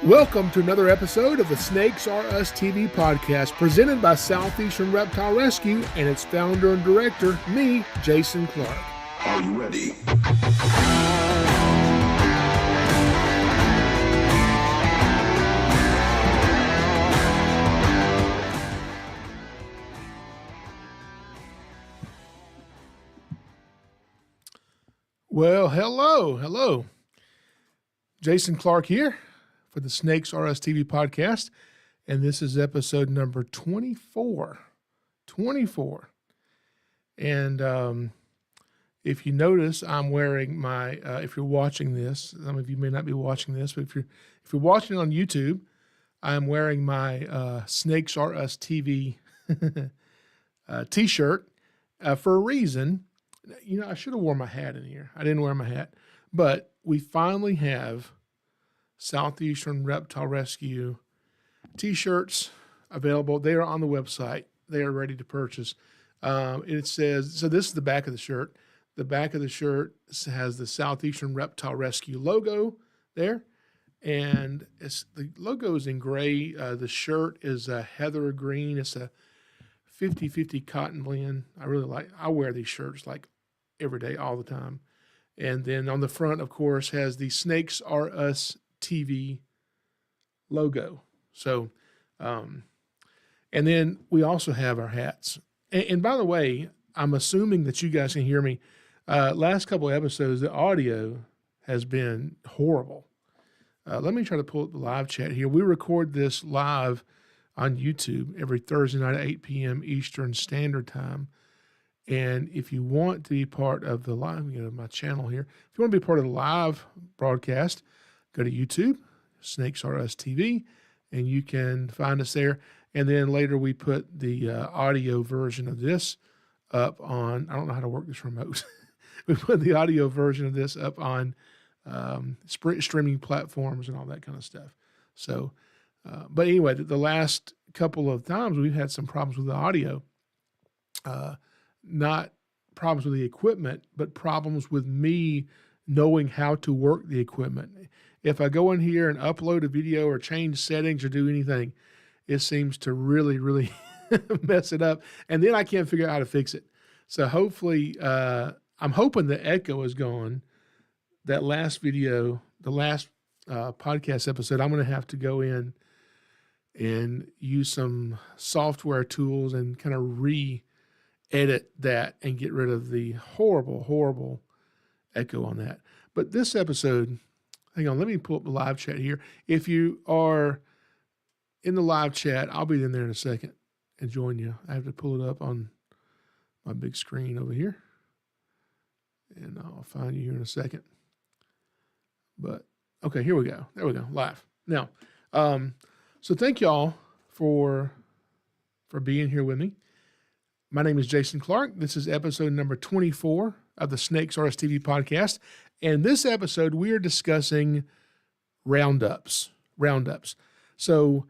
Welcome to another episode of the Snakes Are Us TV podcast, presented by Southeastern Reptile Rescue and its founder and director, me, Jason Clark. Are you ready? Well, hello. Jason Clark here for the Snakes Are Us TV podcast, and this is episode number 24. And if you notice, I'm wearing my, if you're watching this, some of you may not be watching this, but if you're watching on YouTube, I'm wearing my Snakes Are Us TV t-shirt for a reason. You know, I should have worn my hat in here. I didn't wear my hat, but we finally have Southeastern Reptile Rescue t-shirts available. They are on the website. They are ready to purchase. It says, so this is the back of the shirt. The back of the shirt has the Southeastern Reptile Rescue logo there. And the logo is in gray. The shirt is a heather green. It's a 50-50 cotton blend. I wear these shirts like every day, all the time. And then on the front, of course, has the Snakes Are Us TV logo. So, and then we also have our hats. And by the way, I'm assuming that you guys can hear me. Last couple of episodes, the audio has been horrible. Let me try to pull up the live chat here. We record this live on YouTube every Thursday night at 8 p.m. Eastern Standard Time. And if you want to be part of the live, my channel here, if you want to be part of the live broadcast, go to YouTube, Snakes Are Us TV, and you can find us there. And then later we put the audio version of this up on, I don't know how to work this remote. We put the audio version of this up on streaming platforms and all that kind of stuff. So, but anyway, the last couple of times we've had some problems with the audio. Not problems with the equipment, but problems with me knowing how to work the equipment. If I go in here and upload a video or change settings or do anything, it seems to really mess it up. And then I can't figure out how to fix it. So hopefully, I'm hoping the echo is gone. That last video, the last podcast episode, I'm going to have to go in and use some software tools and kind of edit that and get rid of the horrible echo on that. But this episode, hang on, let me pull up the live chat here. If you are in the live chat, I'll be in there in a second and join you. I have to pull it up on my big screen over here. And I'll find you here in a second. But, okay, here we go. There we go, live. Now, so thank y'all for being here with me. My name is Jason Clark. This is episode number 24 of the Snakes Are Us TV podcast. And this episode, we are discussing Roundups. So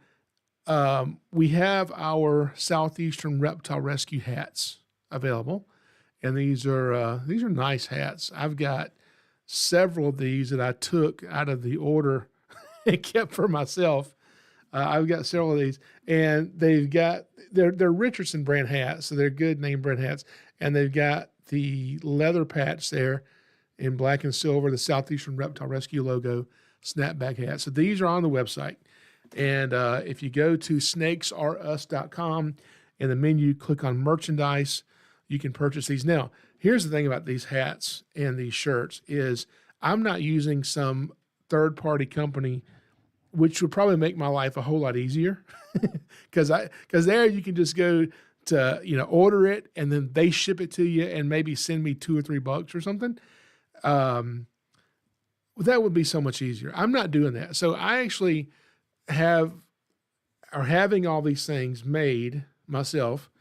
we have our Southeastern Reptile Rescue hats available. And these are nice hats. I've got several of these that I took out of the order and kept for myself. I've got several of these, and they're Richardson brand hats, so they're good name brand hats, and they've got the leather patch there in black and silver, the Southeastern Reptile Rescue logo, snapback hat. So these are on the website, and if you go to SnakesAreUs.com, in the menu, click on merchandise, you can purchase these. Now, here's the thing about these hats and these shirts is I'm not using some third-party company, which would probably make my life a whole lot easier, because there you can just go to order it and then they ship it to you and maybe send me $2 or $3 or something. That would be so much easier. I'm not doing that, so I actually having all these things made myself,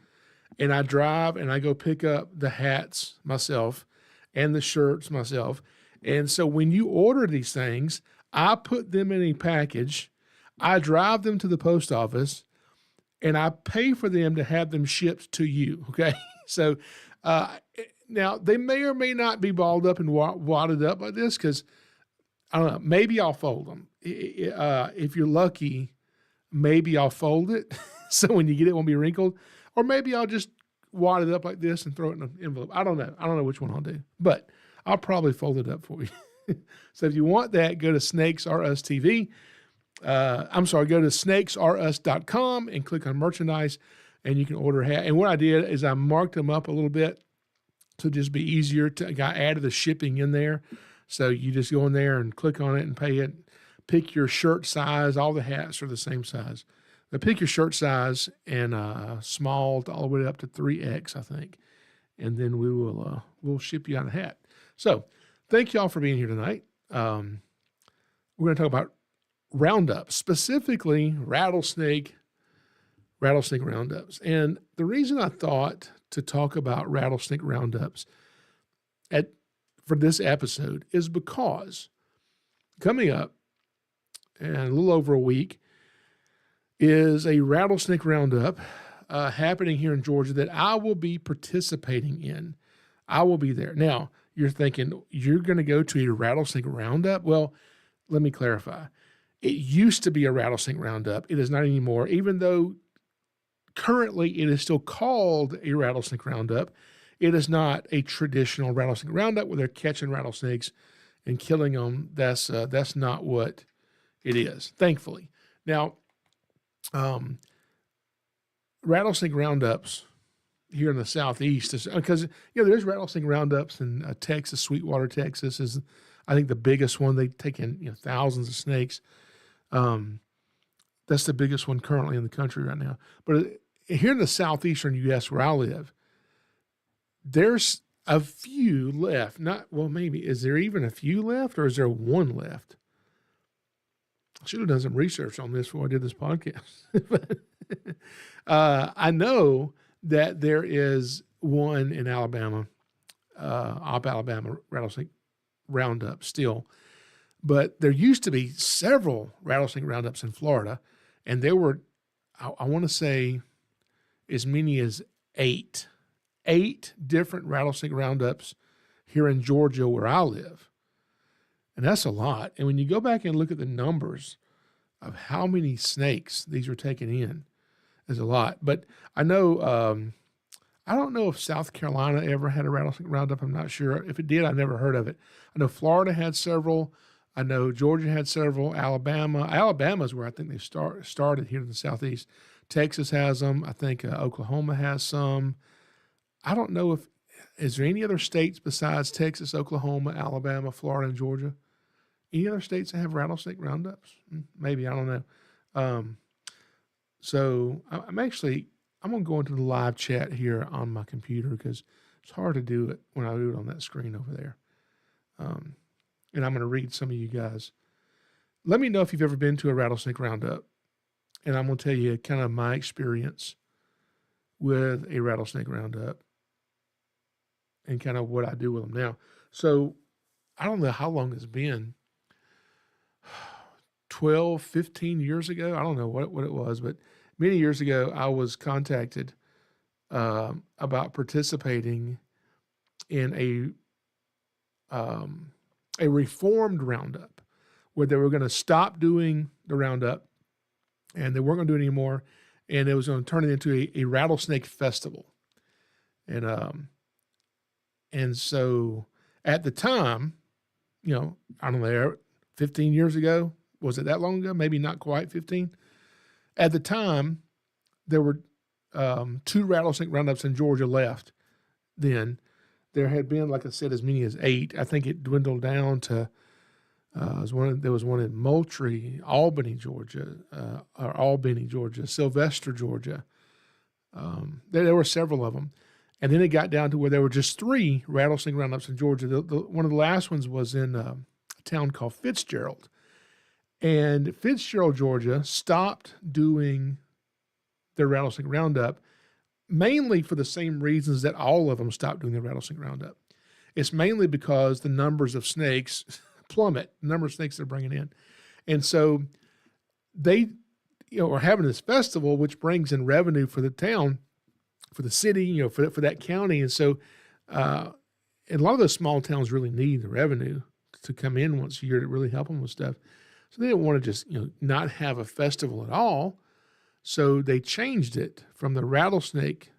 and I drive and I go pick up the hats myself and the shirts myself. And so when you order these things, I put them in a package, I drive them to the post office, and I pay for them to have them shipped to you, okay? So now, they may or may not be balled up and wadded up like this, because I don't know. Maybe I'll fold them. If you're lucky, maybe I'll fold it so when you get it, it won't be wrinkled. Or maybe I'll just wad it up like this and throw it in an envelope. I don't know. I don't know which one I'll do, but I'll probably fold it up for you. So if you want that, go to SnakesAreUsTV. Go to SnakesAreUs.com and click on merchandise, and you can order a hat. And what I did is I marked them up a little bit to just be easier. I added the shipping in there. So you just go in there and click on it and pay it. Pick your shirt size. All the hats are the same size. But pick your shirt size and small all the way up to 3X, I think. And then we'll ship you out a hat. So thank y'all for being here tonight. We're going to talk about Roundups, specifically rattlesnake Roundups. And the reason I thought to talk about rattlesnake Roundups for this episode is because coming up in a little over a week is a rattlesnake Roundup happening here in Georgia that I will be participating in. I will be there. Now, you're thinking, you're going to go to a rattlesnake Roundup? Well, let me clarify. It used to be a rattlesnake Roundup. It is not anymore, even though currently it is still called a rattlesnake Roundup. It is not a traditional rattlesnake Roundup where they're catching rattlesnakes and killing them. That's not what it is, thankfully. Now, rattlesnake Roundups here in the Southeast, because there's rattlesnake Roundups in Texas. Sweetwater, Texas is, I think, the biggest one. They take in thousands of snakes. That's the biggest one currently in the country right now. But here in the southeastern U.S. where I live, there's a few left. Maybe. Is there even a few left, or is there one left? I should have done some research on this before I did this podcast. But I know that there is one in Alabama, Alabama rattlesnake Roundup still. But there used to be several rattlesnake Roundups in Florida, and there were, I want to say, as many as eight different rattlesnake Roundups here in Georgia where I live. And that's a lot. And when you go back and look at the numbers of how many snakes these are taking in, there's a lot. But I know, I don't know if South Carolina ever had a rattlesnake Roundup. I'm not sure. If it did, I never heard of it. I know Florida had several. I know Georgia had several. Alabama is where I think they started here in the Southeast. Texas has them. I think Oklahoma has some. I don't know is there any other states besides Texas, Oklahoma, Alabama, Florida, and Georgia? Any other states that have rattlesnake Roundups? Maybe, I don't know. So I'm going to go into the live chat here on my computer because it's hard to do it when I do it on that screen over there. And I'm going to read some of you guys. Let me know if you've ever been to a rattlesnake Roundup. And I'm going to tell you kind of my experience with a rattlesnake Roundup and kind of what I do with them now. So I don't know how long it's been. 12, 15 years ago. I don't know what it was, but many years ago, I was contacted about participating in a reformed Roundup where they were going to stop doing the Roundup and they weren't going to do it anymore. And it was going to turn it into a rattlesnake festival. And so at the time, I don't know, 15 years ago, was it that long ago? Maybe not quite 15. At the time, there were 2 rattlesnake Roundups in Georgia left then. There had been, like I said, as many as 8. I think it dwindled down to, there was one in Moultrie, Albany, Georgia, Sylvester, Georgia. There were several of them. And then it got down to where there were just 3 rattlesnake Roundups in Georgia. One of the last ones was in a town called Fitzgerald. And Fitzgerald, Georgia, stopped doing their rattlesnake Roundup mainly for the same reasons that all of them stopped doing the rattlesnake Roundup. It's mainly because the numbers of snakes plummet, the number of snakes they're bringing in. And so they are having this festival, which brings in revenue for the town, for the city, for that county. And so and a lot of those small towns really need the revenue to come in once a year to really help them with stuff. So they didn't want to just, not have a festival at all. So they changed it from the Rattlesnake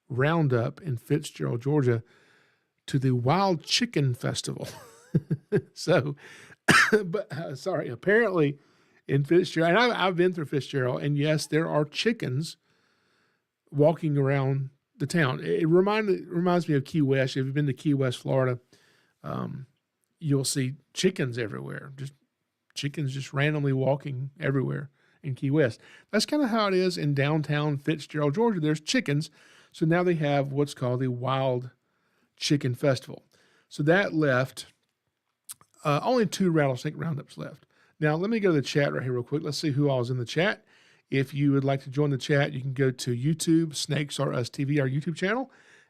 Roundup in Fitzgerald, Georgia, to the Wild Chicken Festival. So, sorry, apparently in Fitzgerald, and I've been through Fitzgerald, and yes, there are chickens walking around the town. It reminds me of Key West. If you've been to Key West, Florida, you'll see chickens everywhere. Just chickens just randomly walking everywhere in Key West. That's kind of how it is in downtown Fitzgerald, Georgia. There's chickens. So now they have what's called the Wild Chicken Festival. So that left only 2 Rattlesnake Roundups left. Now, let me go to the chat right here real quick. Let's see who all is in the chat. If you would like to join the chat, you can go to YouTube, SnakesAreUsTV, our YouTube channel,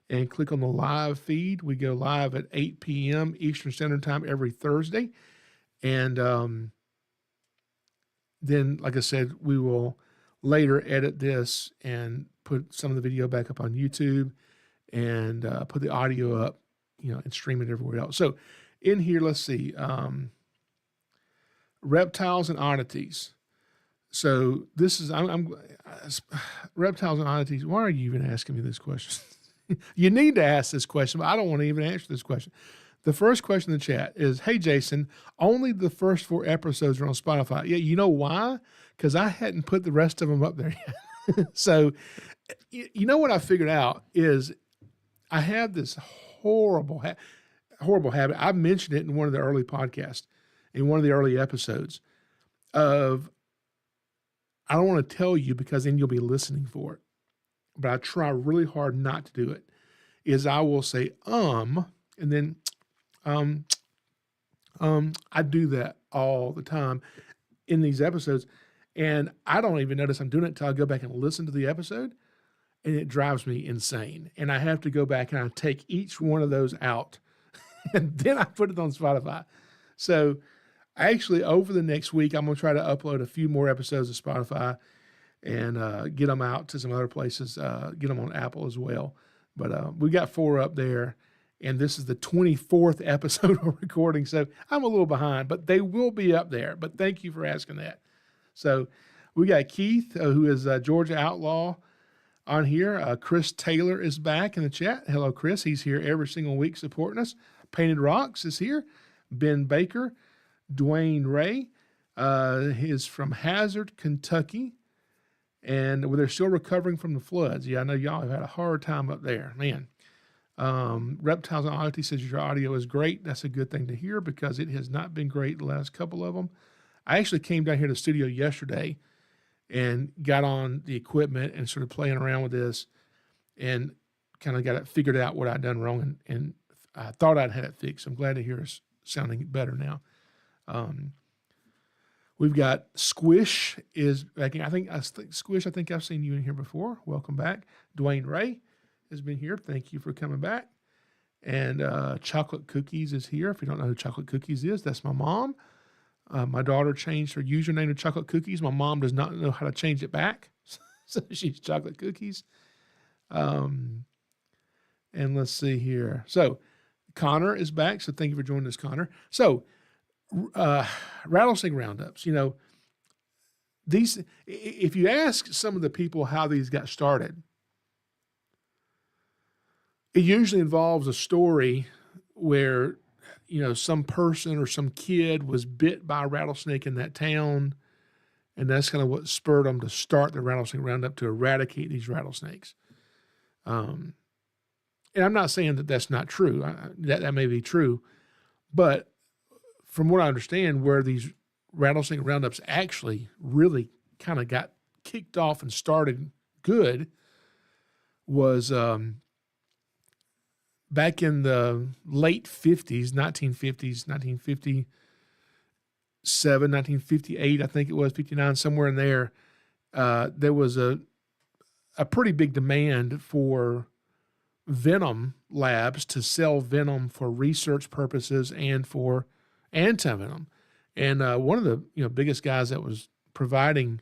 and click on the live feed. We go live at 8 p.m. Eastern Standard Time every Thursday. And then, like I said, we will later edit this and put some of the video back up on YouTube and put the audio up, and stream it everywhere else. So in here, let's see, reptiles and oddities. So this is, reptiles and oddities. Why are you even asking me this question? You need to ask this question, but I don't want to even answer this question. The first question in the chat is, hey, Jason, only the first 4 episodes are on Spotify. Yeah, you know why? Because I hadn't put the rest of them up there yet. So, you know what I figured out is I have this horrible habit. I mentioned it in one of the early podcasts, in one of the early episodes of, I don't want to tell you because then you'll be listening for it, but I try really hard not to do it, is I will say, and then, I do that all the time in these episodes, and I don't even notice I'm doing it until I go back and listen to the episode, and it drives me insane. And I have to go back and I take each one of those out, and then I put it on Spotify. So actually, over the next week, I'm going to try to upload a few more episodes of Spotify and get them out to some other places, get them on Apple as well. But we got 4 up there, and this is the 24th episode we're recording, so I'm a little behind, but they will be up there. But thank you for asking that. So we got Keith, who is Georgia Outlaw, on here. Chris Taylor is back in the chat. Hello, Chris. He's here every single week supporting us. Painted Rocks is here. Ben Baker. Dwayne Ray is from Hazard, Kentucky, and they're still recovering from the floods. Yeah, I know y'all have had a hard time up there, man. Reptiles and Oddity says your audio is great. That's a good thing to hear because it has not been great the last couple of them. I actually came down here to the studio yesterday and got on the equipment and started playing around with this and kind of got it figured out what I'd done wrong, and I thought I'd had it fixed. I'm glad to hear us sounding better now. We've got Squish is back in. I think Squish, I think I've seen you in here before. Welcome back. Dwayne Ray has been here. Thank you for coming back. And Chocolate Cookies is here. If you don't know who Chocolate Cookies is, that's my mom. My daughter changed her username to Chocolate Cookies. My mom does not know how to change it back. So she's Chocolate Cookies. And let's see here. So Connor is back. So thank you for joining us, Connor. So Rattlesnake Roundups, these, if you ask some of the people how these got started, it usually involves a story where, some person or some kid was bit by a rattlesnake in that town, and that's kind of what spurred them to start the Rattlesnake Roundup to eradicate these rattlesnakes. And I'm not saying that that's not true. That may be true, but from what I understand, where these Rattlesnake Roundups actually really kind of got kicked off and started good was back in the late 50s, 1950s, 1957, 1958, I think it was, 59, somewhere in there. There was a pretty big demand for venom labs to sell venom for research purposes and for antivenom. And one of the biggest guys that was providing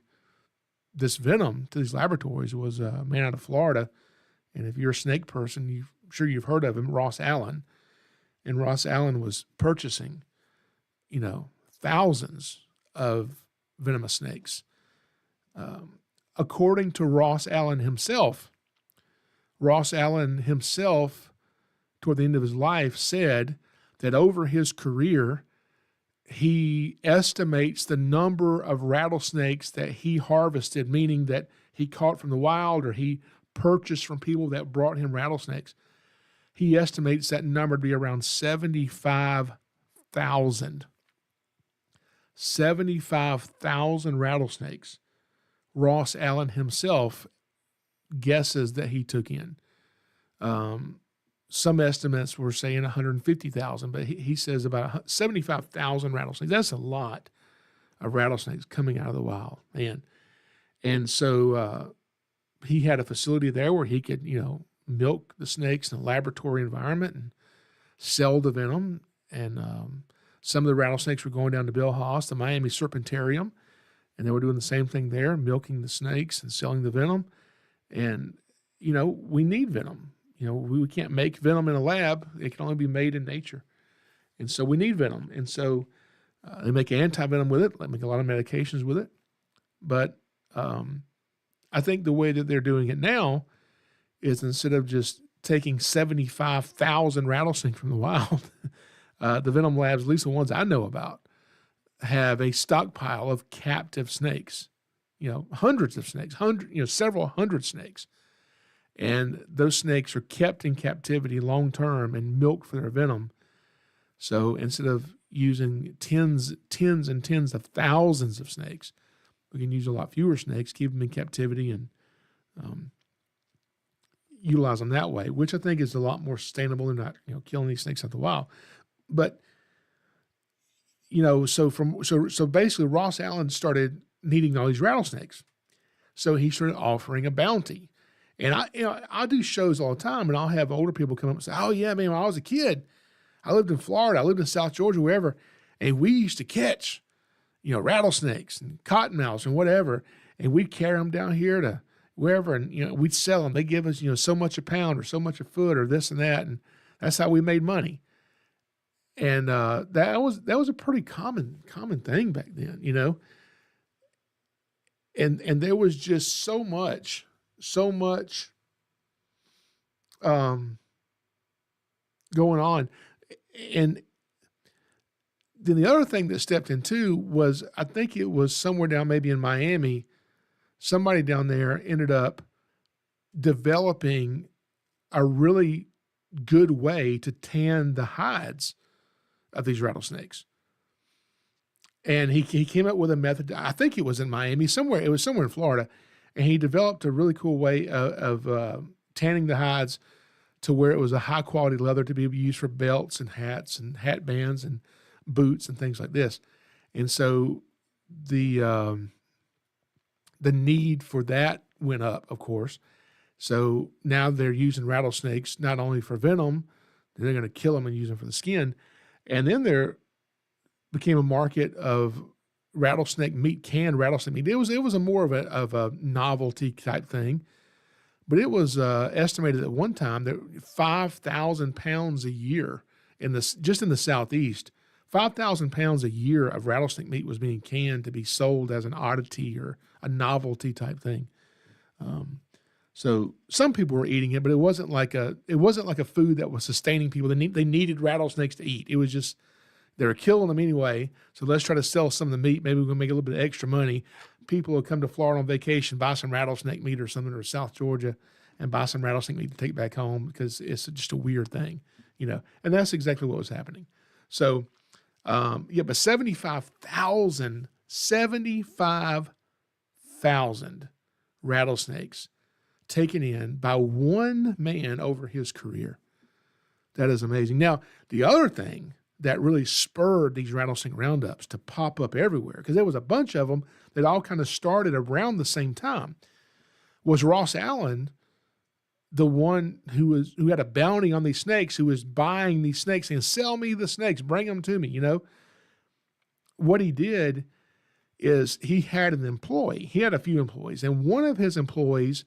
this venom to these laboratories was a man out of Florida. And if you're a snake person, I'm sure you've heard of him, Ross Allen. And Ross Allen was purchasing thousands of venomous snakes. According to Ross Allen himself, toward the end of his life, said that over his career, he estimates the number of rattlesnakes that he harvested, meaning that he caught from the wild or he purchased from people that brought him rattlesnakes. He estimates that number to be around 75,000. 75,000 rattlesnakes. Ross Allen himself guesses that he took in. Some estimates were saying 150,000, but he says about 75,000 rattlesnakes. That's a lot of rattlesnakes coming out of the wild, man. And so he had a facility there where he could, milk the snakes in a laboratory environment and sell the venom. And some of the rattlesnakes were going down to Bill Haas, the Miami Serpentarium, and they were doing the same thing there, milking the snakes and selling the venom. And, we need venom. We can't make venom in a lab. It can only be made in nature. And so we need venom. And so they make anti-venom with it. They make a lot of medications with it. But I think the way that they're doing it now is instead of just taking 75,000 rattlesnakes from the wild, the venom labs, at least the ones I know about, have a stockpile of captive snakes, hundreds of snakes, several hundred snakes. And those snakes are kept in captivity long-term and milked for their venom. So instead of using tens and tens of thousands of snakes, we can use a lot fewer snakes, keep them in captivity, and utilize them that way, which I think is a lot more sustainable than not, killing these snakes out of the wild. But, so basically Ross Allen started needing all these rattlesnakes. So he started offering a bounty. And I do shows all the time, and I'll have older people come up and say, "Oh yeah, man, when I was a kid, I lived in Florida, I lived in South Georgia, wherever, and we used to catch, rattlesnakes and cottonmouths and whatever, and we'd carry them down here to wherever, and we'd sell them. They give us, so much a pound or so much a foot or this and that, and that's how we made money." And that was a pretty common thing back then, And there was just so much going on. And then the other thing that stepped in too was, I think it was somewhere down maybe in Miami, somebody down there ended up developing a really good way to tan the hides of these rattlesnakes. And he came up with a method. I think it was in Miami, somewhere. It was somewhere in Florida. And he developed a really cool way of tanning the hides to where it was a high-quality leather to be used for belts and hats and hat bands and boots and things like this. And so the need for that went up, of course. So now they're using rattlesnakes not only for venom, they're going to kill them and use them for the skin. And then there became a market of rattlesnake meat, canned rattlesnake meat. It was a more of a novelty type thing, but it was estimated at one time that 5,000 pounds a year just in the Southeast, 5,000 pounds a year of rattlesnake meat was being canned to be sold as an oddity or a novelty type thing. So some people were eating it, but it wasn't like a food that was sustaining people. They needed rattlesnakes to eat. It was just, they were killing them anyway. So let's try to sell some of the meat. Maybe we're going to make a little bit of extra money. People will come to Florida on vacation, buy some rattlesnake meat or something, or South Georgia, and buy some rattlesnake meat to take back home because it's just a weird thing, and that's exactly what was happening. So, but 75,000 rattlesnakes taken in by one man over his career. That is amazing. Now, the other thing that really spurred these rattlesnake roundups to pop up everywhere, because there was a bunch of them that all kind of started around the same time, was Ross Allen, the one who had a bounty on these snakes, who was buying these snakes and sell me the snakes, bring them to me, What he did is he had an employee. He had a few employees, and one of his employees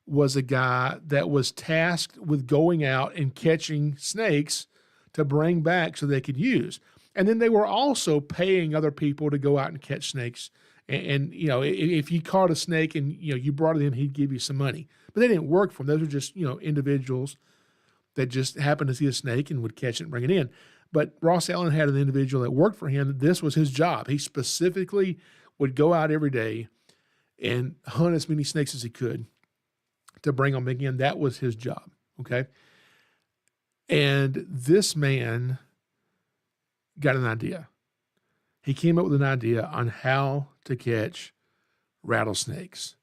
was a guy that was tasked with going out and catching snakes to bring back so they could use. And then they were also paying other people to go out and catch snakes. And you know, if you caught a snake and, you know, you brought it in, he'd give you some money. But they didn't work for him. Those were just, you know, individuals that just happened to see a snake and would catch it and bring it in. But Ross Allen had an individual that worked for him. This was his job. He specifically would go out every day and hunt as many snakes as he could to bring them in. That was his job, okay? And this man got an idea. He came up with an idea on how to catch rattlesnakes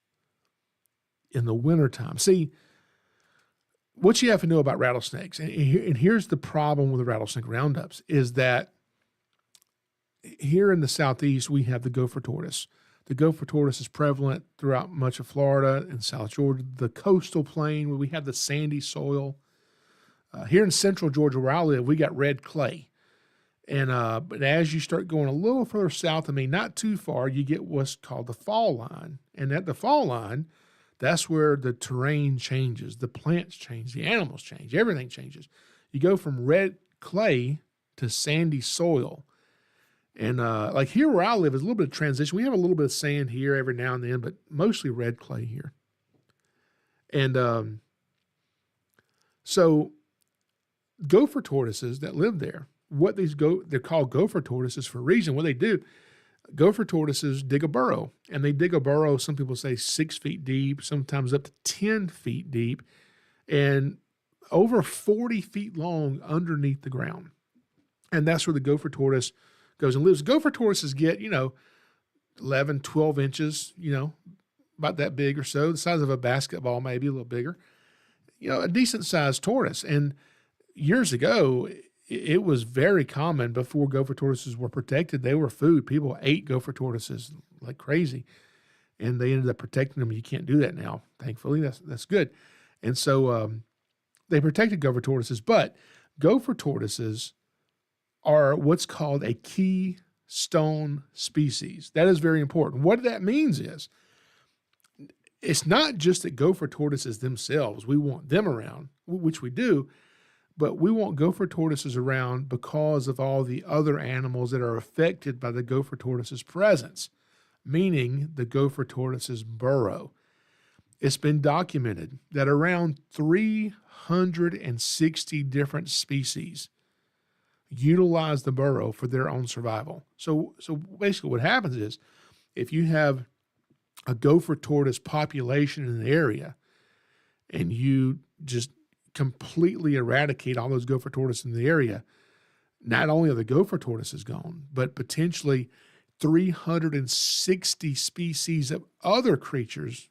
in the wintertime. See, what you have to know about rattlesnakes, and here's the problem with the rattlesnake roundups, is that here in the Southeast, we have the gopher tortoise. The gopher tortoise is prevalent throughout much of Florida and South Georgia, the coastal plain where we have the sandy soil. Here in central Georgia where I live, we got red clay. And but as you start going a little further south, I mean, not too far, you get what's called the fall line. And at the fall line, that's where the terrain changes, the plants change, the animals change, everything changes. You go from red clay to sandy soil. And like here where I live is a little bit of transition. We have a little bit of sand here every now and then, but mostly red clay here. And so gopher tortoises that live there, they're called gopher tortoises for a reason. What they do, gopher tortoises dig a burrow, and they dig a burrow, some people say 6 feet deep, sometimes up to 10 feet deep, and over 40 feet long underneath the ground. And that's where the gopher tortoise goes and lives. Gopher tortoises get, 11, 12 inches, about that big or so, the size of a basketball, maybe a little bigger, a decent sized tortoise. And years ago, it was very common before gopher tortoises were protected. They were food. People ate gopher tortoises like crazy, and they ended up protecting them. You can't do that now, thankfully. That's good. And so they protected gopher tortoises, but gopher tortoises are what's called a keystone species. That is very important. What that means is it's not just that gopher tortoises themselves, we want them around, which we do, but we want gopher tortoises around because of all the other animals that are affected by the gopher tortoise's presence, meaning the gopher tortoise's burrow. It's been documented that around 360 different species utilize the burrow for their own survival. So basically what happens is if you have a gopher tortoise population in an area and you just completely eradicate all those gopher tortoises in the area, not only are the gopher tortoises gone, but potentially 360 species of other creatures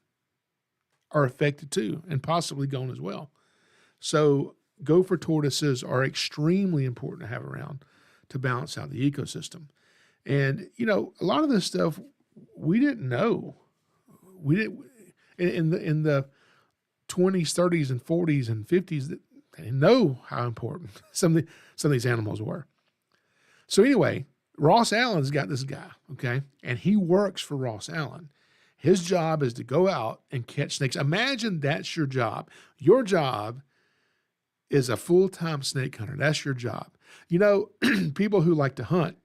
are affected too, and possibly gone as well. So gopher tortoises are extremely important to have around to balance out the ecosystem. And, a lot of this stuff we didn't know. We didn't, in the 20s, 30s, and 40s, and 50s, that they didn't know how important some of these animals were. So anyway, Ross Allen's got this guy, okay? And he works for Ross Allen. His job is to go out and catch snakes. Imagine that's your job. Your job is a full-time snake hunter. That's your job. People who like to hunt,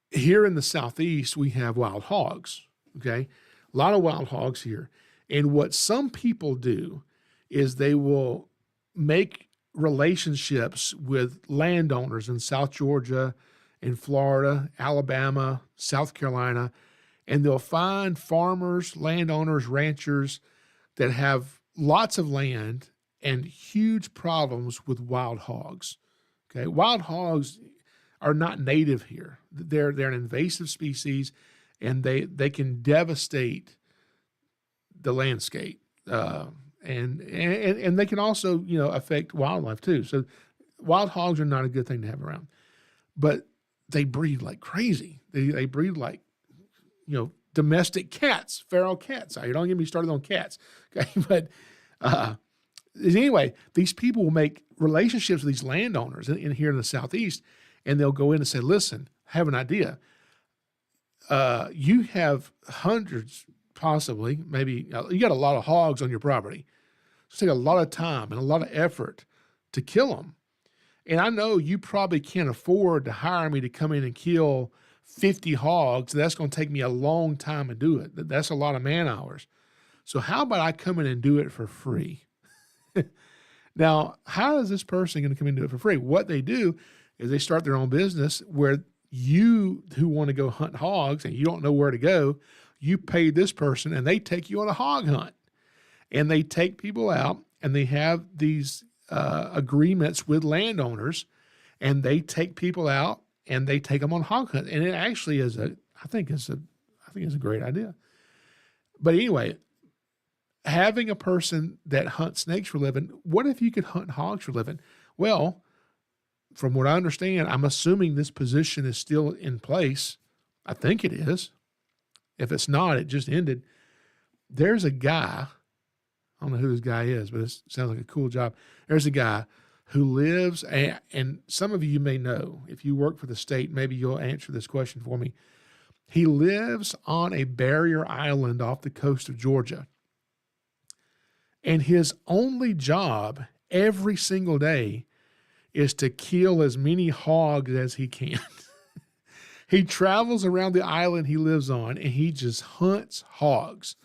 here in the Southeast, we have wild hogs, okay? A lot of wild hogs here. And what some people do is they will make relationships with landowners in South Georgia, in Florida, Alabama, South Carolina, and they'll find farmers, landowners, ranchers that have lots of land and huge problems with wild hogs. Okay, wild hogs are not native here. They're an invasive species, and they can devastate the landscape, and they can also affect wildlife too. So wild hogs are not a good thing to have around, but they breed like crazy. They breed like domestic cats, feral cats. Don't get me started on cats, okay? But anyway, these people will make relationships with these landowners in here in the Southeast, and they'll go in and say, "Listen, I have an idea. You have hundreds." Possibly, maybe you got a lot of hogs on your property. It's take a lot of time and a lot of effort to kill them. And I know you probably can't afford to hire me to come in and kill 50 hogs. That's going to take me a long time to do it. That's a lot of man hours. So how about I come in and do it for free? Now, how is this person going to come in and do it for free? What they do is they start their own business where you who want to go hunt hogs and you don't know where to go, you pay this person and they take you on a hog hunt. And they take people out and they have these agreements with landowners, and they take people out and they take them on hog hunt. And it actually is I think it's a great idea. But anyway, having a person that hunts snakes for a living, what if you could hunt hogs for a living? Well, from what I understand, I'm assuming this position is still in place. I think it is. If it's not, it just ended. There's a guy, I don't know who this guy is, but it sounds like a cool job. There's a guy who lives, and some of you may know, if you work for the state, maybe you'll answer this question for me. He lives on a barrier island off the coast of Georgia. And his only job every single day is to kill as many hogs as he can. He travels around the island he lives on, and he just hunts hogs.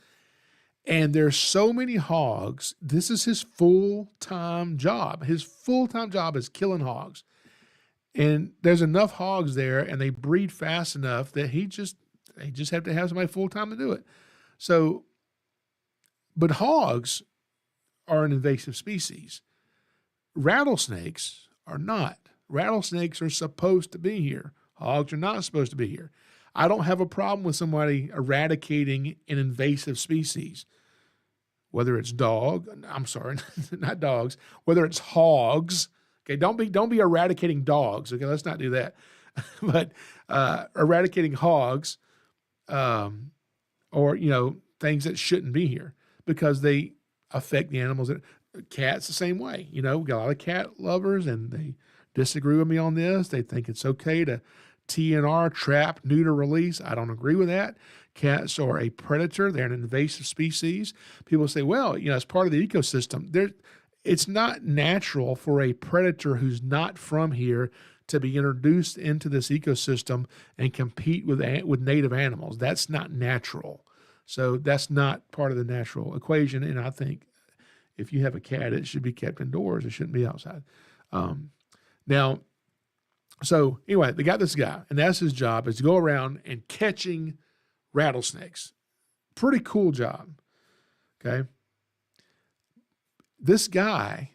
And there's so many hogs. This is his full-time job. His full-time job is killing hogs. And there's enough hogs there, and they breed fast enough that they just have to have somebody full-time to do it. So, but hogs are an invasive species. Rattlesnakes are not. Rattlesnakes are supposed to be here. Hogs are not supposed to be here. I don't have a problem with somebody eradicating an invasive species, whether it's not dogs, whether it's hogs. Okay, don't be eradicating dogs. Okay, let's not do that. But eradicating hogs, or things that shouldn't be here because they affect the animals. Cats the same way. We got a lot of cat lovers, and they disagree with me on this. They think it's okay to TNR, trap, neuter, release. I don't agree with that. Cats are a predator. They're an invasive species. People say, well, it's part of the ecosystem. It's not natural for a predator who's not from here to be introduced into this ecosystem and compete with native animals. That's not natural. So that's not part of the natural equation. And I think if you have a cat, it should be kept indoors. It shouldn't be outside. So anyway, they got this guy, and that's his job, is to go around and catching rattlesnakes. Pretty cool job, okay? This guy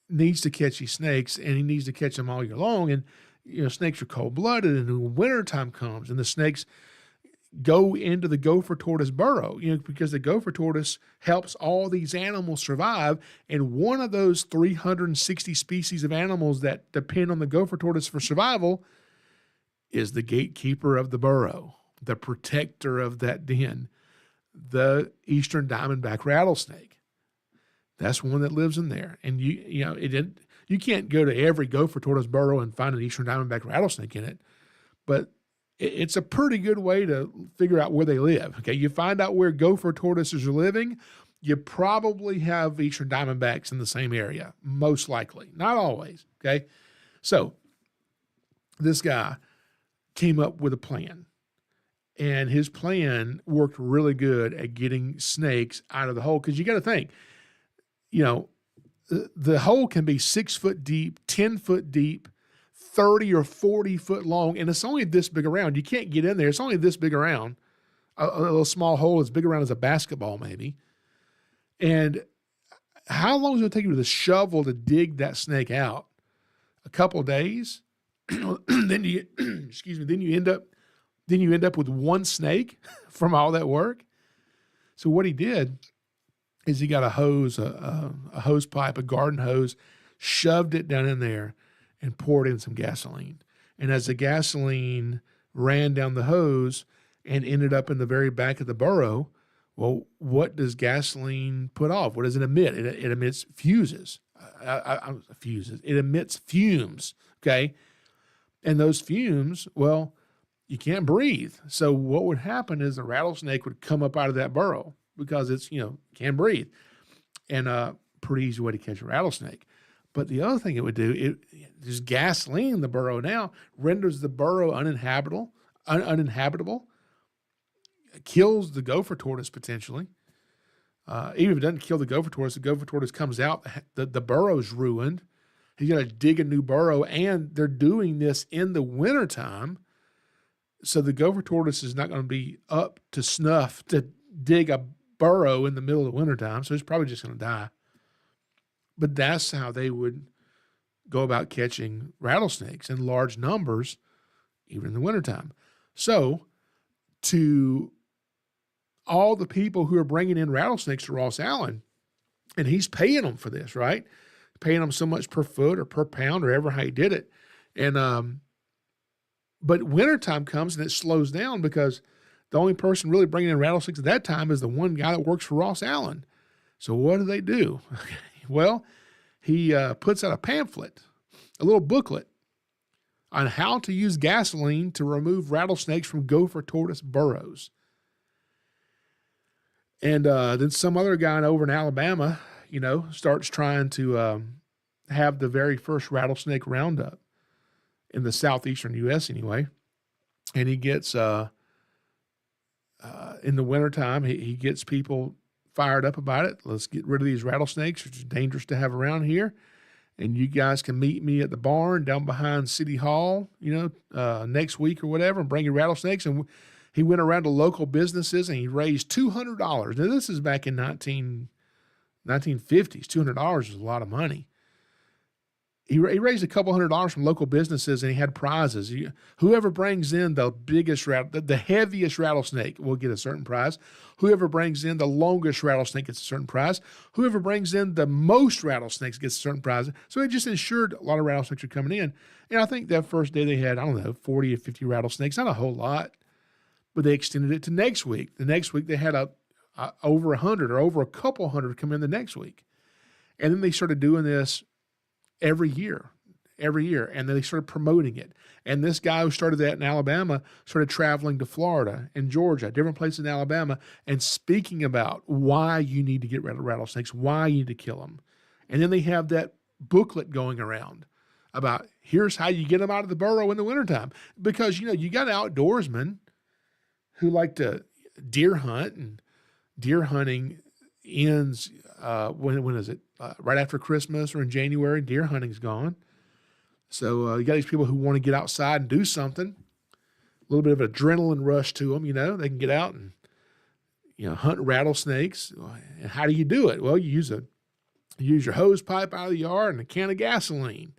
needs to catch these snakes, and he needs to catch them all year long. And, snakes are cold-blooded, and when wintertime comes, and the snakes go into the gopher tortoise burrow, because the gopher tortoise helps all these animals survive. And one of those 360 species of animals that depend on the gopher tortoise for survival is the gatekeeper of the burrow, the protector of that den, the eastern diamondback rattlesnake. That's one that lives in there. And you can't go to every gopher tortoise burrow and find an eastern diamondback rattlesnake in it, but it's a pretty good way to figure out where they live. Okay, you find out where gopher tortoises are living, you probably have eastern diamondbacks in the same area, most likely. Not always, okay? So this guy came up with a plan, and his plan worked really good at getting snakes out of the hole, because you got to think, the hole can be 6 foot deep, 10 foot deep, 30 or 40 foot long, and it's only this big around. You can't get in there. It's only this big around. A little small hole as big around as a basketball, maybe. And how long is it going to take you with a shovel to dig that snake out? A couple of days? Then you end up with one snake from all that work. So what he did is he got a hose, a hose pipe, a garden hose, shoved it down in there, and poured in some gasoline. And as the gasoline ran down the hose and ended up in the very back of the burrow, well, what does gasoline put off? What does it emit? It emits fuses. It emits fumes, okay? And those fumes, well, you can't breathe. So what would happen is a rattlesnake would come up out of that burrow because it's, can't breathe. And pretty easy way to catch a rattlesnake. But the other thing it would do, there's gasoline in the burrow now, renders the burrow uninhabitable, kills the gopher tortoise potentially. Even if it doesn't kill the gopher tortoise comes out, the burrow's ruined. He's got to dig a new burrow, and they're doing this in the wintertime. So the gopher tortoise is not going to be up to snuff to dig a burrow in the middle of the wintertime, so it's probably just going to die. But that's how they would go about catching rattlesnakes in large numbers, even in the wintertime. So to all the people who are bringing in rattlesnakes to Ross Allen, and he's paying them for this, right? Paying them so much per foot or per pound or ever how he did it. And but wintertime comes and it slows down because the only person really bringing in rattlesnakes at that time is the one guy that works for Ross Allen. So what do? Well, he puts out a pamphlet, a little booklet on how to use gasoline to remove rattlesnakes from gopher tortoise burrows. And then some other guy over in Alabama, starts trying to have the very first rattlesnake roundup in the southeastern U.S. anyway. And he gets, in the wintertime, he gets people fired up about it. Let's get rid of these rattlesnakes, which is dangerous to have around here. And you guys can meet me at the barn down behind City Hall, next week or whatever, and bring your rattlesnakes. And he went around to local businesses and he raised $200. Now, this is back in 1950s. $200 is a lot of money. He raised a couple $100 from local businesses, and he had prizes. Whoever brings in the biggest the heaviest rattlesnake will get a certain prize. Whoever brings in the longest rattlesnake gets a certain prize. Whoever brings in the most rattlesnakes gets a certain prize. So it just ensured a lot of rattlesnakes were coming in. And I think that first day they had, 40 or 50 rattlesnakes, not a whole lot, but they extended it to next week. The next week they had over 100 or over a couple hundred come in the next week. And then they started doing this every year. And then they started promoting it. And this guy who started that in Alabama started traveling to Florida and Georgia, different places in Alabama, and speaking about why you need to get rid of rattlesnakes, why you need to kill them. And then they have that booklet going around about here's how you get them out of the burrow in the wintertime. Because, you got outdoorsmen who like to deer hunt, and deer hunting ends, when is it? Right after Christmas or in January, deer hunting's gone. So you got these people who want to get outside and do something, a little bit of adrenaline rush to them, they can get out and, hunt rattlesnakes. And how do you do it? Well, you use your hose pipe out of the yard and a can of gasoline.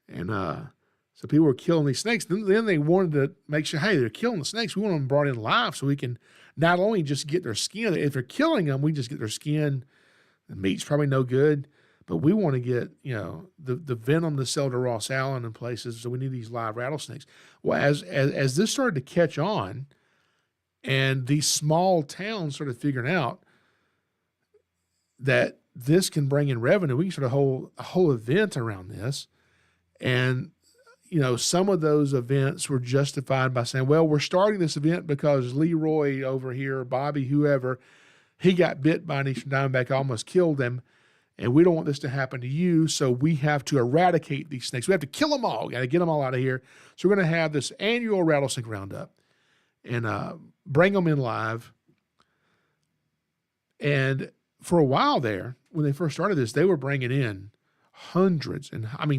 And so people were killing these snakes. Then they wanted to make sure, hey, they're killing the snakes. We want them brought in live so we can not only just get their skin. If they're killing them, we just get their skin. The meat's probably no good, but we want to get, the venom to sell to Ross Allen and places. So we need these live rattlesnakes. Well, as this started to catch on, and these small towns started figuring out that this can bring in revenue, we can start a whole event around this. And, some of those events were justified by saying, well, we're starting this event because Leroy over here, Bobby, whoever, he got bit by an eastern diamondback, almost killed him, and we don't want this to happen to you, so we have to eradicate these snakes. We have to kill them all. Got to get them all out of here. So we're going to have this annual rattlesnake roundup and bring them in live. And for a while there, when they first started this, they were bringing in hundreds,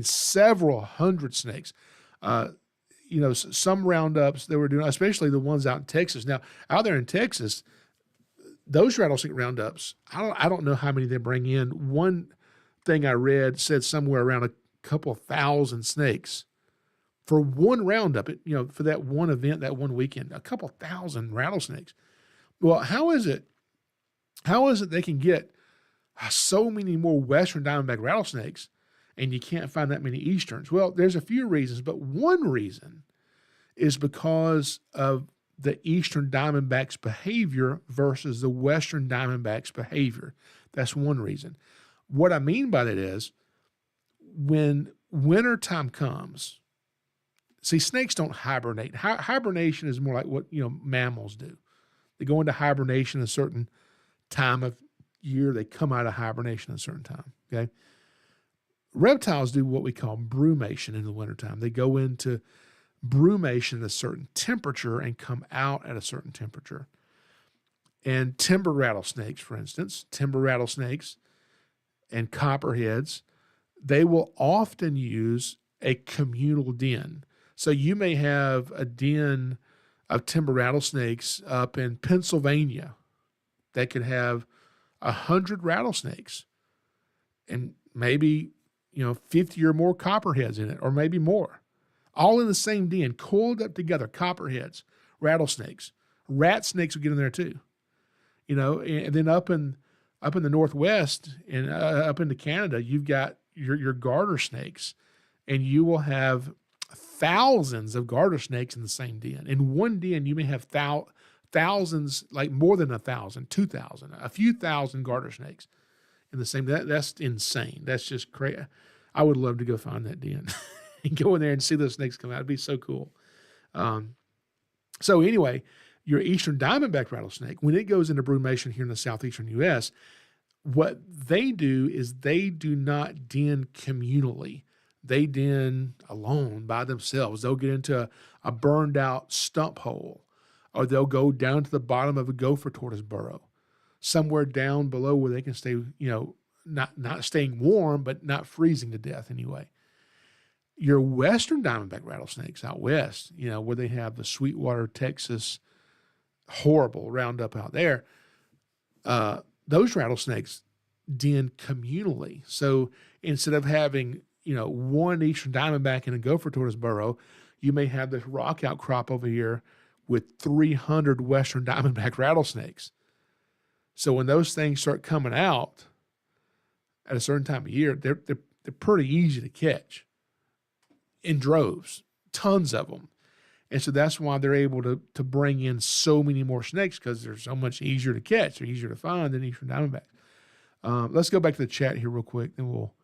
several hundred snakes. Some roundups they were doing, especially the ones out in Texas. Now, out there in Texas, those rattlesnake roundups, I don't know how many they bring in. One thing I read said somewhere around a couple thousand snakes for one roundup, for that one event, that one weekend, a couple thousand rattlesnakes. Well, how is it they can get so many more western diamondback rattlesnakes and you can't find that many easterns? Well, there's a few reasons, but one reason is because of the eastern diamondback's behavior versus the western diamondback's behavior. That's one reason. What I mean by that is when wintertime comes, see, snakes don't hibernate. Hibernation is more like what, mammals do. They go into hibernation a certain time of year. They come out of hibernation at a certain time, okay? Reptiles do what we call brumation in the wintertime. They go into brumation at a certain temperature and come out at a certain temperature. And timber rattlesnakes, for instance, timber rattlesnakes and copperheads, they will often use a communal den. So you may have a den of timber rattlesnakes up in Pennsylvania that could have 100 rattlesnakes and maybe 50 or more copperheads in it, or maybe more, all in the same den, coiled up together. Copperheads, rattlesnakes, rat snakes will get in there too. And then up in the Northwest and up into Canada, you've got your garter snakes, and you will have thousands of garter snakes in the same den. In one den, you may have thousands, like more than 1,000, 2,000, a few thousand garter snakes in the same. That's insane. That's just crazy. I would love to go find that den and go in there and see those snakes come out. It'd be so cool. So anyway, your eastern diamondback rattlesnake, when it goes into brumation here in the southeastern U.S., what they do is they do not den communally. They den alone by themselves. They'll get into a burned out stump hole, or they'll go down to the bottom of a gopher tortoise burrow, somewhere down below where they can stay, not staying warm, but not freezing to death anyway. Your western diamondback rattlesnakes out west, where they have the Sweetwater, Texas, horrible Roundup out there, those rattlesnakes den communally. So instead of having, one eastern diamondback in a gopher tortoise burrow, you may have this rock outcrop over here with 300 western diamondback rattlesnakes. So when those things start coming out at a certain time of year, they're pretty easy to catch in droves, tons of them. And so that's why they're able to bring in so many more snakes, because they're so much easier to catch. They're easier to find than eastern diamondbacks. Let's go back to the chat here real quick, then we'll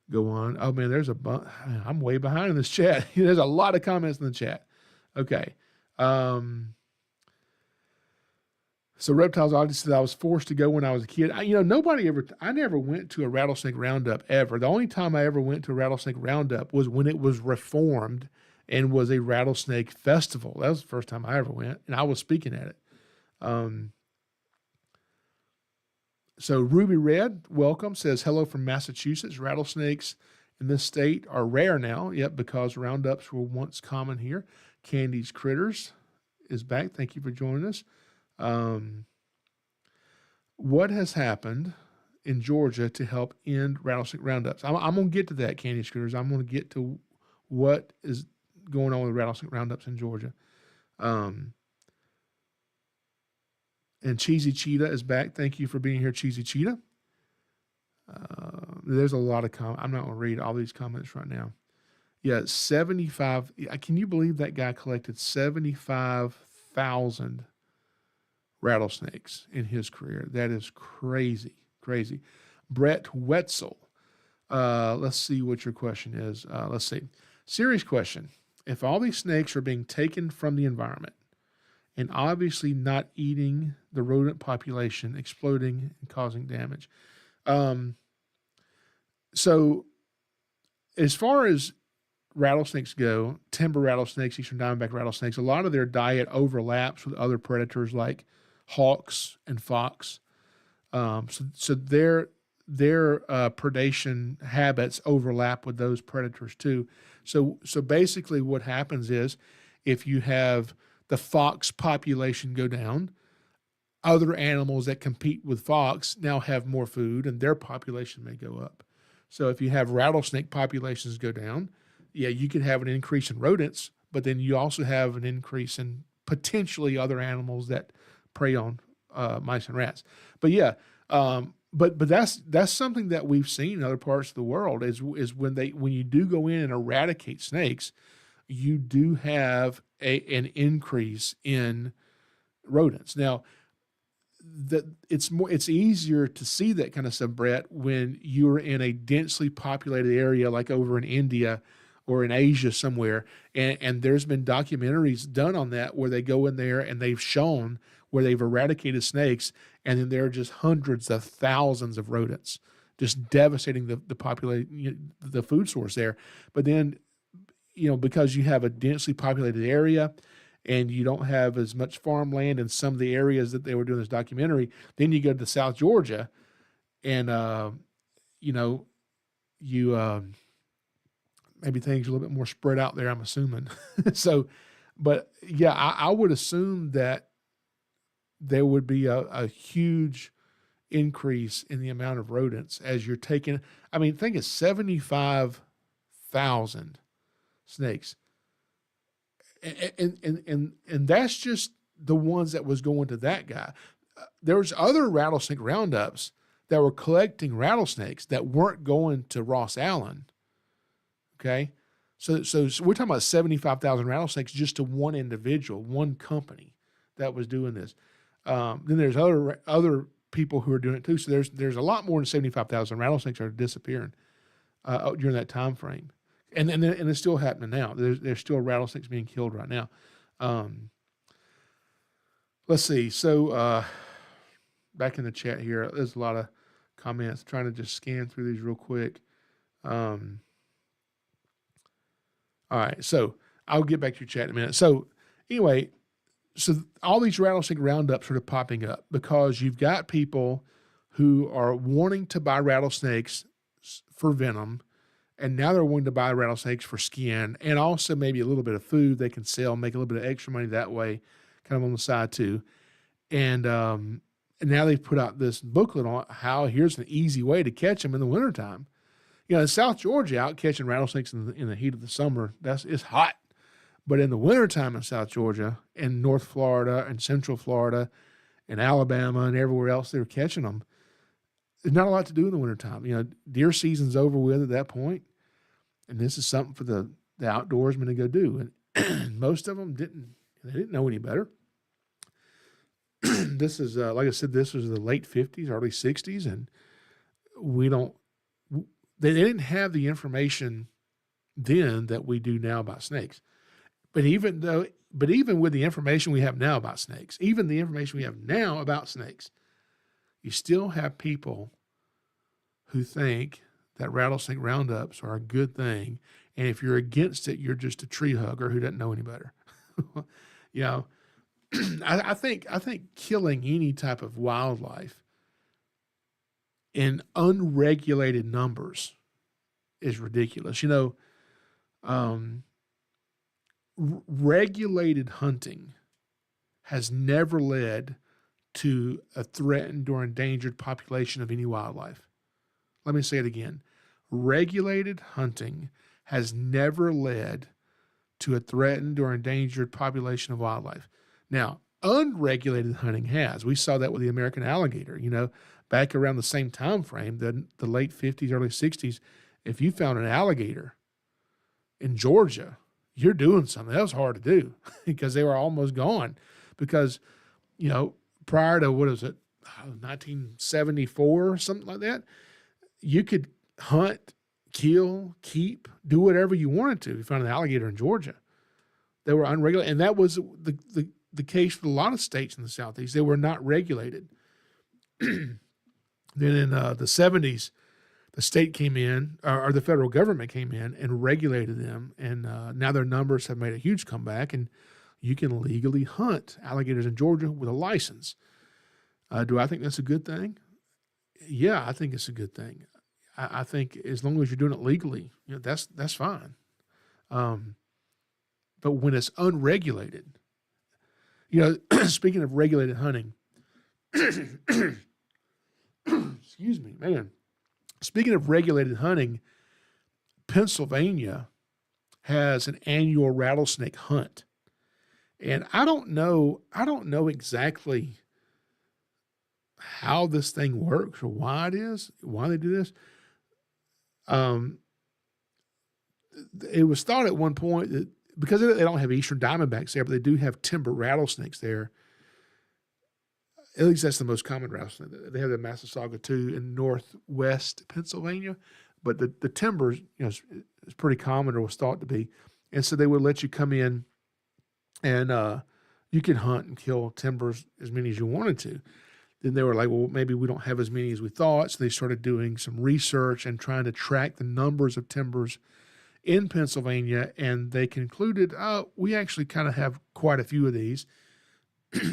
go on. Oh, man, there's I'm way behind in this chat. There's a lot of comments in the chat. Okay. So reptiles, obviously, I was forced to go when I was a kid. I never went to a rattlesnake roundup ever. The only time I ever went to a rattlesnake roundup was when it was reformed and was a rattlesnake festival. That was the first time I ever went, and I was speaking at it. So Ruby Red, welcome, says hello from Massachusetts. Rattlesnakes in this state are rare now, yep, because roundups were once common here. Candy's Critters is back. Thank you for joining us. What has happened in Georgia to help end rattlesnake roundups? I'm going to get to that, Candy's Critters. I'm going to get to what is going on with rattlesnake roundups in Georgia. And Cheesy Cheetah is back. Thank you for being here, Cheesy Cheetah. There's a lot of comments. I'm not going to read all these comments right now. Yeah, 75. Can you believe that guy collected 75,000 rattlesnakes in his career? That is crazy, crazy. Brett Wetzel. Let's see what your question is. Let's see. Serious question. If all these snakes are being taken from the environment and obviously not eating the rodent population, exploding and causing damage. So as far as rattlesnakes go, timber rattlesnakes, eastern diamondback rattlesnakes, a lot of their diet overlaps with other predators like hawks and fox. So their predation habits overlap with those predators too. So basically what happens is if you have the fox population go down, other animals that compete with fox now have more food and their population may go up. So if you have rattlesnake populations go down, yeah, you could have an increase in rodents, but then you also have an increase in potentially other animals that prey on mice and rats. But yeah, but that's something that we've seen in other parts of the world is when you do go in and eradicate snakes, you do have an increase in rodents. Now, it's easier to see that kind of stuff, Brett, when you're in a densely populated area like over in India or in Asia somewhere, and there's been documentaries done on that where they go in there and they've shown where they've eradicated snakes, and then there are just hundreds of thousands of rodents just devastating the population, the food source there. But then, because you have a densely populated area and you don't have as much farmland in some of the areas that they were doing this documentary, then you go to South Georgia and, you maybe things are a little bit more spread out there, I'm assuming. So, but yeah, I would assume that there would be a huge increase in the amount of rodents as you're taking. I mean, think of 75,000 snakes, and that's just the ones that was going to that guy. There's other rattlesnake roundups that were collecting rattlesnakes that weren't going to Ross Allen. Okay, so we're talking about 75,000 rattlesnakes just to one individual, one company that was doing this. Then there's other people who are doing it too. So there's a lot more than 75,000 rattlesnakes are disappearing during that time frame, and it's still happening now. There's still rattlesnakes being killed right now. Let's see. So back in the chat here, there's a lot of comments. Trying to just scan through these real quick. All right, so I'll get back to your chat in a minute. So anyway, so all these rattlesnake roundups sort of popping up because you've got people who are wanting to buy rattlesnakes for venom, and now they're wanting to buy rattlesnakes for skin and also maybe a little bit of food they can sell, make a little bit of extra money that way, kind of on the side too. And now they've put out this booklet on how here's an easy way to catch them in the wintertime. In South Georgia, out catching rattlesnakes in the heat of the summer, it's hot. But in the wintertime in South Georgia, and North Florida, and Central Florida, and Alabama, and everywhere else they were catching them, there's not a lot to do in the wintertime. Deer season's over with at that point, and this is something for the outdoorsmen to go do. And most of them didn't know any better. This is, like I said, this was the late 50s, early 60s, and they didn't have the information then that we do now about snakes. But even with the information we have now about snakes, even the information we have now about snakes, you still have people who think that rattlesnake roundups are a good thing. And if you're against it, you're just a tree hugger who doesn't know any better. I think killing any type of wildlife in unregulated numbers is ridiculous. Regulated hunting has never led to a threatened or endangered population of any wildlife. Let me say it again. Regulated hunting has never led to a threatened or endangered population of wildlife. Now, unregulated hunting has. We saw that with the American alligator. Back around the same time frame, the late 50s, early 60s, if you found an alligator in Georgia, you're doing something. That was hard to do because they were almost gone. Because, prior to, 1974 or something like that, you could hunt, kill, keep, do whatever you wanted to if you found an alligator in Georgia. They were unregulated. And that was the case with a lot of states in the Southeast. They were not regulated. Then in the 70s, the state came in, or the federal government came in and regulated them. And now their numbers have made a huge comeback, and you can legally hunt alligators in Georgia with a license. Do I think that's a good thing? Yeah, I think it's a good thing. I think as long as you're doing it legally, that's fine. But when it's unregulated, speaking of regulated hunting, excuse me, man. Speaking of regulated hunting, Pennsylvania has an annual rattlesnake hunt. And I don't know exactly how this thing works or why they do this. It was thought at one point that because they don't have eastern diamondbacks there, but they do have timber rattlesnakes there. At least that's the most common rattlesnake. They have the Massasauga too in northwest Pennsylvania, but the timber, is pretty common, or was thought to be, and so they would let you come in, and you could hunt and kill timbers as many as you wanted to. Then they were like, well, maybe we don't have as many as we thought. So they started doing some research and trying to track the numbers of timbers in Pennsylvania. And they concluded, oh, we actually kind of have quite a few of these.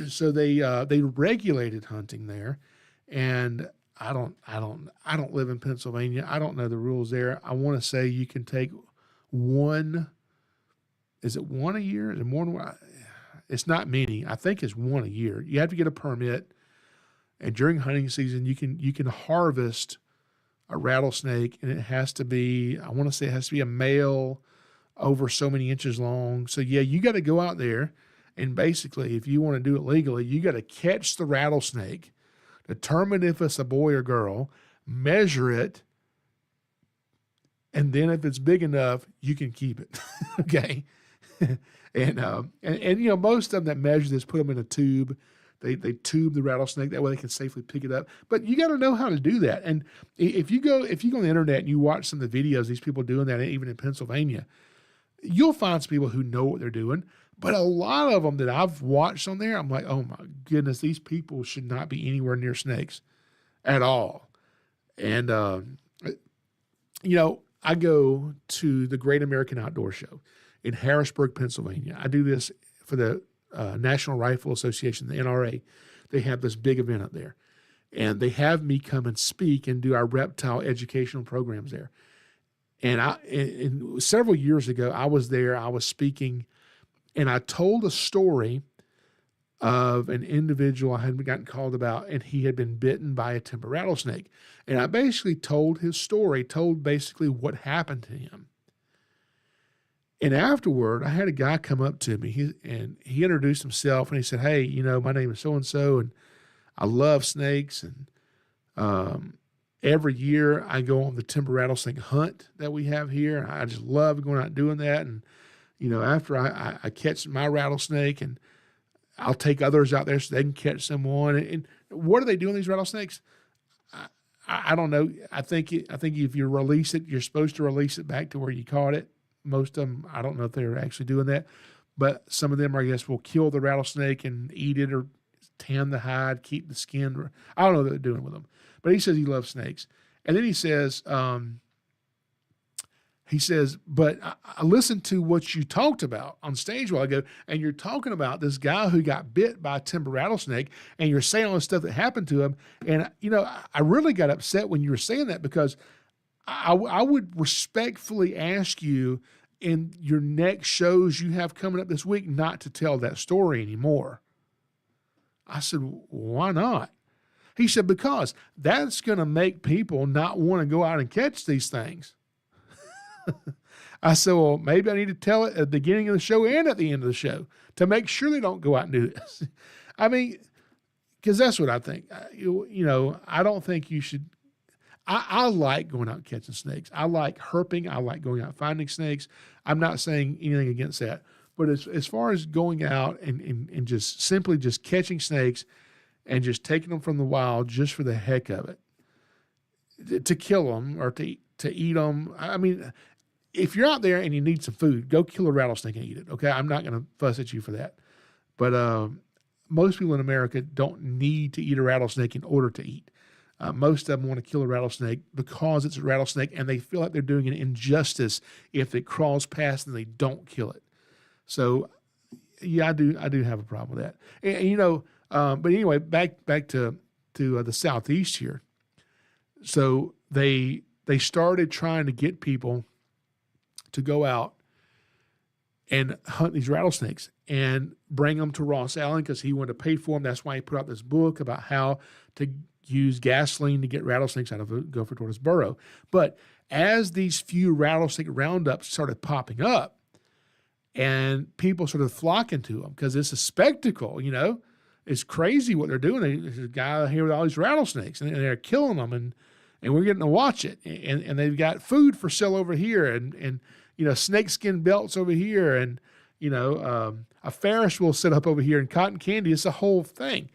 So they regulated hunting there. And I don't live in Pennsylvania. I don't know the rules there. I want to say you can take one. Is it one a year? Is it more than one? It's not many. I think it's one a year. You have to get a permit, and during hunting season, you can harvest a rattlesnake, and it has to be, I want to say it has to be a male over so many inches long. So yeah, you got to go out there, and basically, if you want to do it legally, you got to catch the rattlesnake, determine if it's a boy or girl, measure it, and then if it's big enough, you can keep it. Okay. And you know, most of them that measure this put them in a tube. They tube the rattlesnake, that way they can safely pick it up. But you got to know how to do that. And if you go on the internet and you watch some of the videos, these people doing that, even in Pennsylvania, you'll find some people who know what they're doing. But a lot of them that I've watched on there, I'm like, oh my goodness, these people should not be anywhere near snakes at all. And you know, I go to the Great American Outdoor Show in Harrisburg, Pennsylvania. I do this for the National Rifle Association, the NRA. They have this big event up there. And they have me come and speak and do our reptile educational programs there. And several years ago, I was there, I was speaking, and I told a story of an individual I had gotten called about, and he had been bitten by a timber rattlesnake. And I basically told his story, told basically what happened to him. And afterward, I had a guy come up to me, he introduced himself, and he said, hey, you know, my name is so-and-so, and I love snakes, and every year I go on the timber rattlesnake hunt that we have here. I just love going out and doing that. And, you know, after I catch my rattlesnake, and I'll take others out there so they can catch someone. And what are they doing, these rattlesnakes? I don't know. I think if you release it, you're supposed to release it back to where you caught it. Most of them, I don't know if they're actually doing that, but some of them, I guess, will kill the rattlesnake and eat it or tan the hide, keep the skin. I don't know what they're doing with them. But he says he loves snakes. And then he says, but I listened to what you talked about on stage a while ago, and you're talking about this guy who got bit by a timber rattlesnake, and you're saying all the stuff that happened to him. And, you know, I really got upset when you were saying that, because I would respectfully ask you in your next shows you have coming up this week not to tell that story anymore. I said, why not? He said, because that's going to make people not want to go out and catch these things. I said, well, maybe I need to tell it at the beginning of the show and at the end of the show to make sure they don't go out and do this. I mean, because that's what I think. You know, I don't think you should. I like going out and catching snakes. I like herping. I like going out and finding snakes. I'm not saying anything against that. But as far as going out and just simply just catching snakes and just taking them from the wild just for the heck of it, to kill them or to eat them. I mean, if you're out there and you need some food, go kill a rattlesnake and eat it, okay? I'm not going to fuss at you for that. But most people in America don't need to eat a rattlesnake in order to eat. Most of them want to kill a rattlesnake because it's a rattlesnake, and they feel like they're doing an injustice if it crawls past and they don't kill it. So, yeah, I do have a problem with that. And you know, but anyway, back to the Southeast here. So they started trying to get people to go out and hunt these rattlesnakes and bring them to Ross Allen because he wanted to pay for them. That's why he put out this book about how to use gasoline to get rattlesnakes out of a gopher tortoise burrow. But as these few rattlesnake roundups started popping up and people started flocking to them because it's a spectacle, you know, it's crazy what they're doing. There's a guy here with all these rattlesnakes and they're killing them and we're getting to watch it. And they've got food for sale over here and you know, snakeskin belts over here and, you know, a Ferris wheel set up over here and cotton candy. It's a whole thing.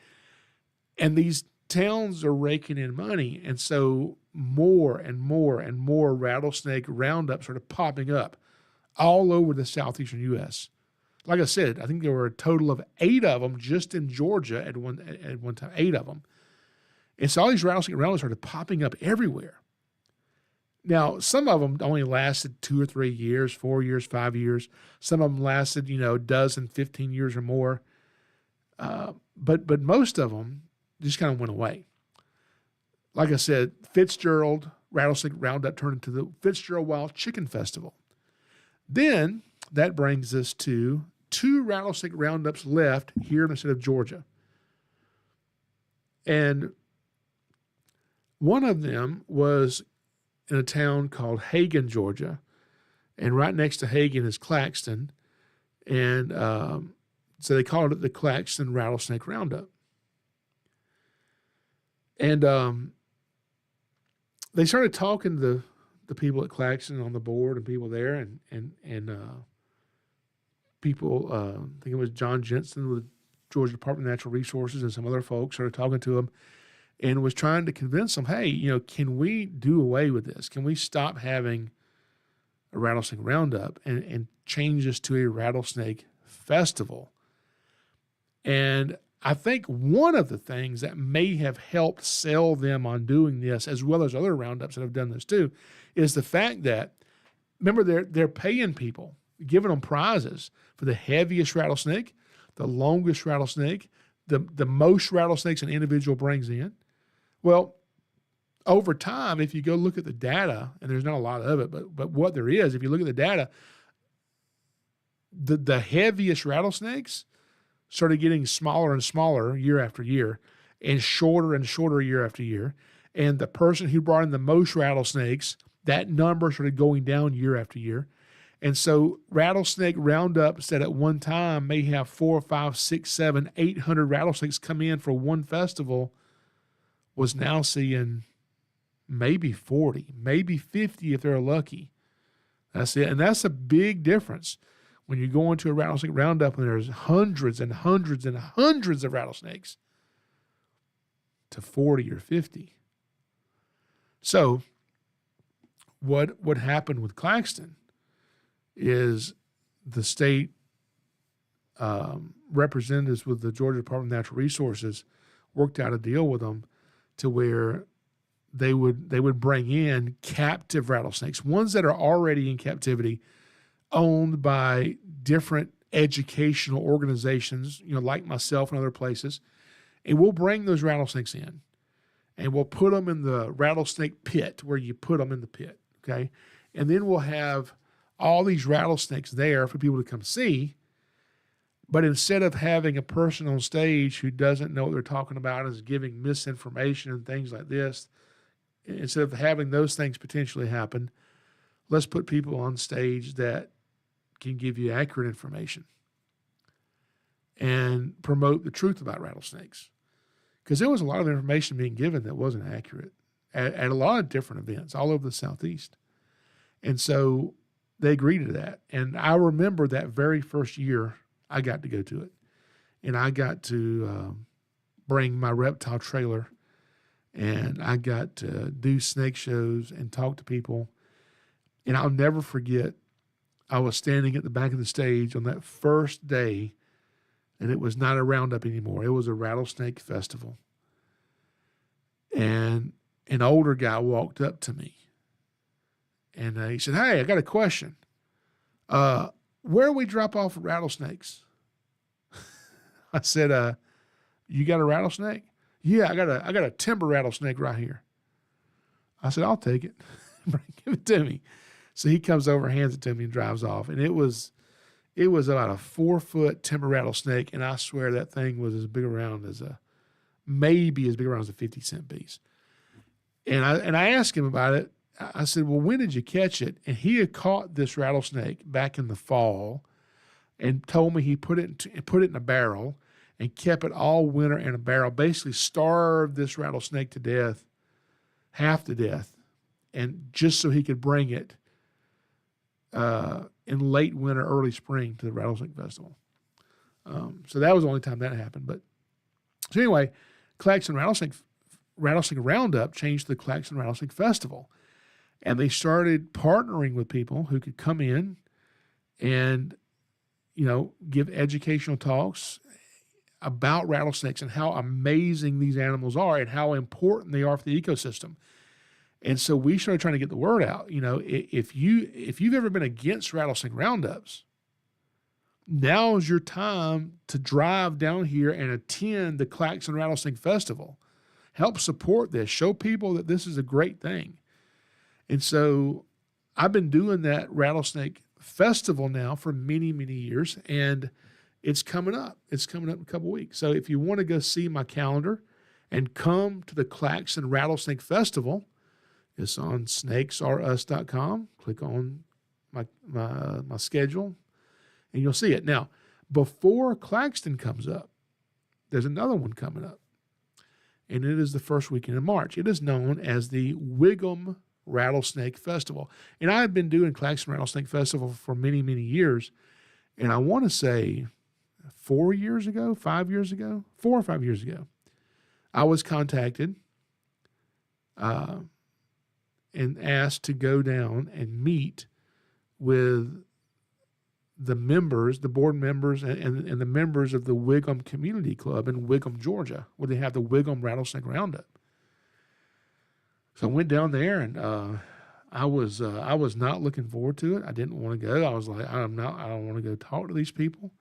And these towns are raking in money. And so more and more and more rattlesnake roundups started popping up all over the southeastern U.S. Like I said, I think there were a total of 8 of them just in Georgia at one time, 8 of them. And so all these rattlesnake roundups started popping up everywhere. Now, some of them only lasted 2 or 3 years, 4 years, 5 years. Some of them lasted, a dozen, 15 years or more. But most of them just kind of went away. Like I said, Fitzgerald Rattlesnake Roundup turned into the Fitzgerald Wild Chicken Festival. Then that brings us to 2 rattlesnake roundups left here in the state of Georgia. And one of them was in a town called Hagen, Georgia. And right next to Hagen is Claxton. And so they called it the Claxton Rattlesnake Roundup. And they started talking to the people at Claxton on the board and people there, and people, I think it was John Jensen with Georgia Department of Natural Resources and some other folks started talking to him and was trying to convince them, hey, can we do away with this? Can we stop having a rattlesnake roundup and change this to a rattlesnake festival? And I think one of the things that may have helped sell them on doing this, as well as other roundups that have done this too, is the fact that, remember, they're paying people, giving them prizes for the heaviest rattlesnake, the longest rattlesnake, the most rattlesnakes an individual brings in. Well, over time, if you go look at the data, and there's not a lot of it, but what there is, if you look at the data, the heaviest rattlesnakes started getting smaller and smaller year after year and shorter year after year. And the person who brought in the most rattlesnakes, that number started going down year after year. And so rattlesnake roundups that at one time may have 4, 5, 6, 7, 800 rattlesnakes come in for one festival was now seeing maybe 40, maybe 50 if they're lucky. That's it. And that's a big difference when you go into a rattlesnake roundup and there's hundreds and hundreds and hundreds of rattlesnakes to 40 or 50. So what happened with Claxton is the state representatives with the Georgia Department of Natural Resources worked out a deal with them to where they would bring in captive rattlesnakes, ones that are already in captivity, owned by different educational organizations, like myself and other places. And we'll bring those rattlesnakes in and we'll put them in the rattlesnake pit where you put them in the pit. Okay. And then we'll have all these rattlesnakes there for people to come see. But instead of having a person on stage who doesn't know what they're talking about, is giving misinformation and things like this, instead of having those things potentially happen, let's put people on stage that can give you accurate information and promote the truth about rattlesnakes. Because there was a lot of information being given that wasn't accurate at a lot of different events all over the Southeast. And so they agreed to that. And I remember that very first year I got to go to it. And I got to bring my reptile trailer, and I got to do snake shows and talk to people. And I'll never forget, I was standing at the back of the stage on that first day, and it was not a roundup anymore. It was a rattlesnake festival. And an older guy walked up to me, and he said, "Hey, I got a question. Where do we drop off rattlesnakes?" I said, "You got a rattlesnake?" "Yeah, I got a timber rattlesnake right here." I said, "I'll take it. Give it to me." So he comes over, hands it to me, and drives off. And it was about a 4-foot timber rattlesnake, and I swear that thing was as big around as maybe as big around as a 50-cent piece. And I asked him about it. I said, "Well, when did you catch it?" And he had caught this rattlesnake back in the fall, and told me he put it in a barrel and kept it all winter in a barrel. Basically, starved this rattlesnake to death, half to death, and just so he could bring it in late winter, early spring to the Rattlesnake Festival. So that was the only time that happened. But so anyway, Claxton Rattlesnake Roundup changed to the Claxton Rattlesnake Festival. And they started partnering with people who could come in and, give educational talks. about rattlesnakes and how amazing these animals are and how important they are for the ecosystem. And so we started trying to get the word out. You know, if you've ever been against rattlesnake roundups, now is your time to drive down here and attend the Claxton Rattlesnake Festival. Help support this. Show people that this is a great thing. And so I've been doing that rattlesnake festival now for many, many years, and it's coming up. It's coming up in a couple weeks. So if you want to go see my calendar and come to the Claxton Rattlesnake Festival, it's on SnakesAreUs.com. Click on my schedule, and you'll see it. Now, before Claxton comes up, there's another one coming up, and it is the first weekend in March. It is known as the Wiggum Rattlesnake Festival. And I've been doing Claxton Rattlesnake Festival for many, many years, and I want to say 4 or 5 years ago, I was contacted and asked to go down and meet with the members, the board members, and the members of the Wiggum Community Club in Wiggum, Georgia, where they have the Wiggum Rattlesnake Roundup. So I went down there, and I was not looking forward to it. I didn't want to go. I was like, I don't want to go talk to these people.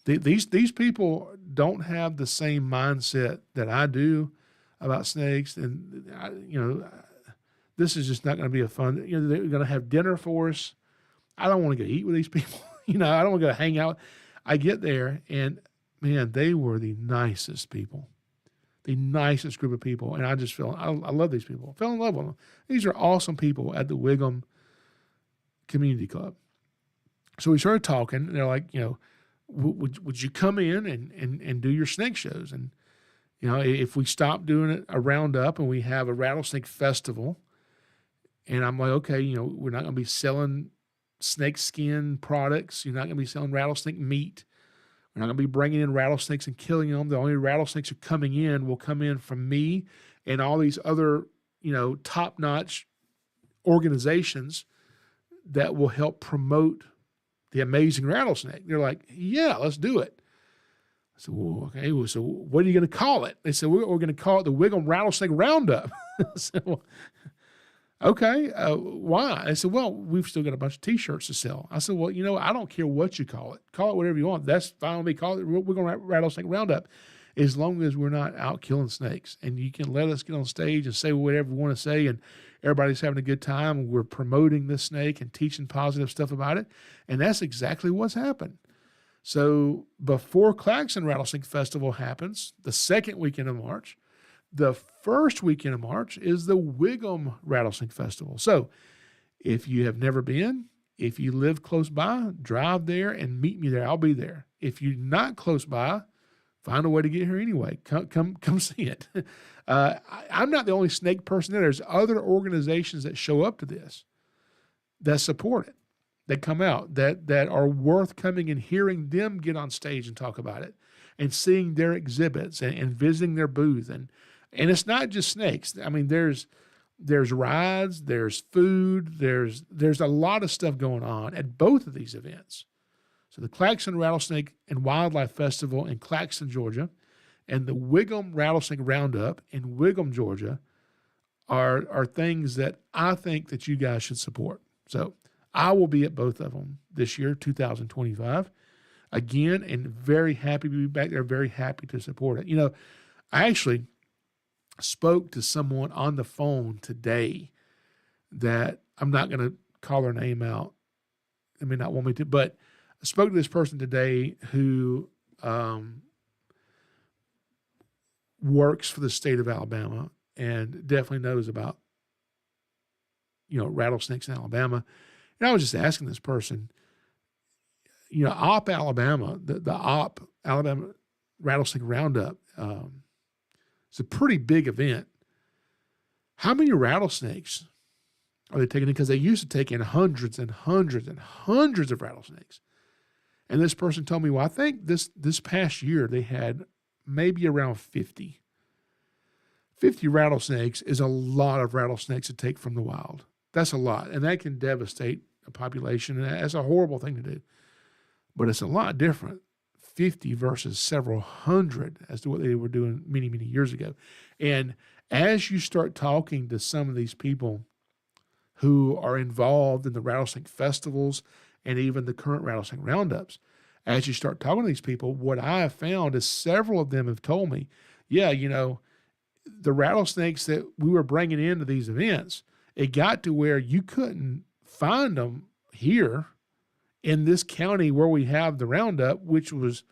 These people don't have the same mindset that I do about snakes, and this is just not going to be a fun. They're going to have dinner for us. I don't want to go eat with these people. I don't want to go hang out. I get there, and man, they were the nicest people, the nicest group of people, and I just I love these people. I fell in love with them. These are awesome people at the Wiggum Community Club. So we started talking, and they're like, would you come in and do your snake shows? And if we stop doing a roundup and we have a rattlesnake festival, and I'm like, okay, we're not going to be selling snake skin products. You're not going to be selling rattlesnake meat. We're not going to be bringing in rattlesnakes and killing them. The only rattlesnakes are coming in will come in from me and all these other, top-notch organizations that will help promote the amazing rattlesnake. They're like, yeah, let's do it. I said, well, okay, so what are you going to call it? They said, we're going to call it the Wiggum Rattlesnake Roundup. I said, well, okay, why? I said, well, we've still got a bunch of T-shirts to sell. I said, well, I don't care what you call it. Call it whatever you want. That's fine with me. Call it Wiggum Rattlesnake Roundup, as long as we're not out killing snakes. And you can let us get on stage and say whatever we want to say, and everybody's having a good time. We're promoting this snake and teaching positive stuff about it. And that's exactly what's happened. So before Claxton Rattlesnake Festival happens, the second weekend of March, the first weekend of March is the Wiggum Rattlesnake Festival. So if you have never been, if you live close by, drive there and meet me there. I'll be there. If you're not close by, find a way to get here anyway. Come see it. I'm not the only snake person there. There's other organizations that show up to this, that support it, that come out, that are worth coming and hearing them get on stage and talk about it, and seeing their exhibits and visiting their booth. And it's not just snakes. I mean, there's rides, there's food, there's a lot of stuff going on at both of these events. So the Claxton Rattlesnake and Wildlife Festival in Claxton, Georgia, and the Wiggum Rattlesnake Roundup in Wiggum, Georgia, are things that I think that you guys should support. So I will be at both of them this year, 2025, again, and very happy to be back there, very happy to support it. I actually spoke to someone on the phone today that I'm not going to call her name out. They may not want me to, but I spoke to this person today who works for the state of Alabama and definitely knows about, rattlesnakes in Alabama. And I was just asking this person, OP Alabama, the OP Alabama Rattlesnake Roundup, it's a pretty big event. How many rattlesnakes are they taking in? Because they used to take in hundreds and hundreds and hundreds of rattlesnakes. And this person told me, well, I think this past year they had maybe around 50. 50 rattlesnakes is a lot of rattlesnakes to take from the wild. That's a lot. And that can devastate a population. And that's a horrible thing to do. But it's a lot different. 50 versus several hundred as to what they were doing many, many years ago. And as you start talking to some of these people who are involved in the rattlesnake festivals and even the current rattlesnake roundups, as you start talking to these people, what I have found is several of them have told me, yeah, the rattlesnakes that we were bringing into these events, it got to where you couldn't find them here in this county where we have the Roundup, which was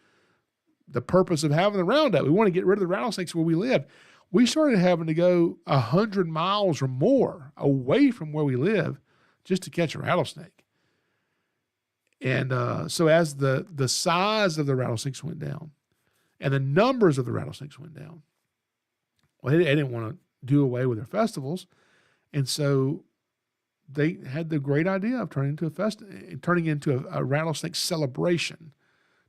the purpose of having the Roundup. We want to get rid of the rattlesnakes where we live. We started having to go 100 miles or more away from where we live just to catch a rattlesnake. And so as the size of the rattlesnakes went down and the numbers of the rattlesnakes went down, well, they didn't want to do away with their festivals. And so they had the great idea of turning into a rattlesnake celebration,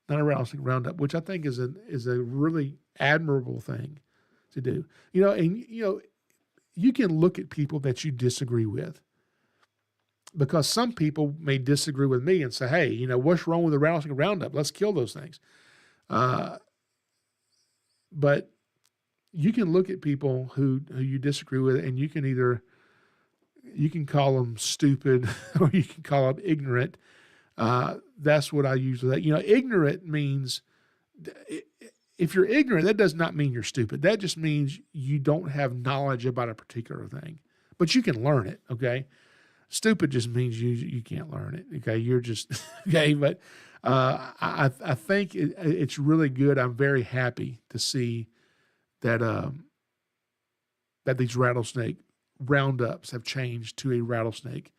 not a rattlesnake roundup, which I think is a really admirable thing to do. You can look at people that you disagree with, because some people may disagree with me and say, hey, what's wrong with the rattlesnake roundup? Let's kill those things. But you can look at people who you disagree with, and you can call them stupid or you can call them ignorant. That's what I use with that. Ignorant means, if you're ignorant, that does not mean you're stupid. That just means you don't have knowledge about a particular thing, but you can learn it. Okay. Stupid just means you can't learn it. Okay. You're just, okay. But, I think it's really good. I'm very happy to see that, that these rattlesnake roundups have changed to a rattlesnake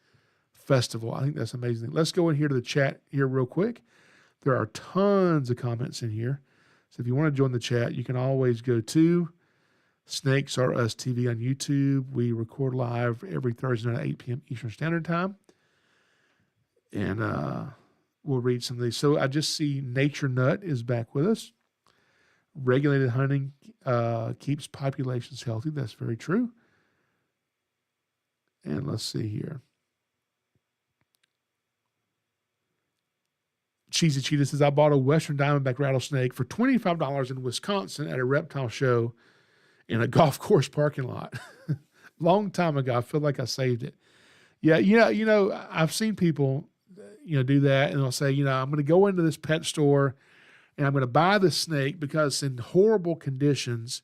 festival. I think that's amazing. Let's go in here to the chat here real quick. There are tons of comments in here. So if you want to join the chat, you can always go to SnakesAreUsTV on YouTube. We record live every Thursday night at 8 p.m. Eastern Standard Time. And we'll read some of these. So I just see Nature Nut is back with us. Regulated hunting keeps populations healthy. That's very true. And let's see here. Cheesy Cheetah says, I bought a Western Diamondback rattlesnake for $25 in Wisconsin at a reptile show in a golf course parking lot. Long time ago. I feel like I saved it. Yeah, I've seen people, do that, and they'll say, I'm going to go into this pet store and I'm going to buy this snake because it's in horrible conditions.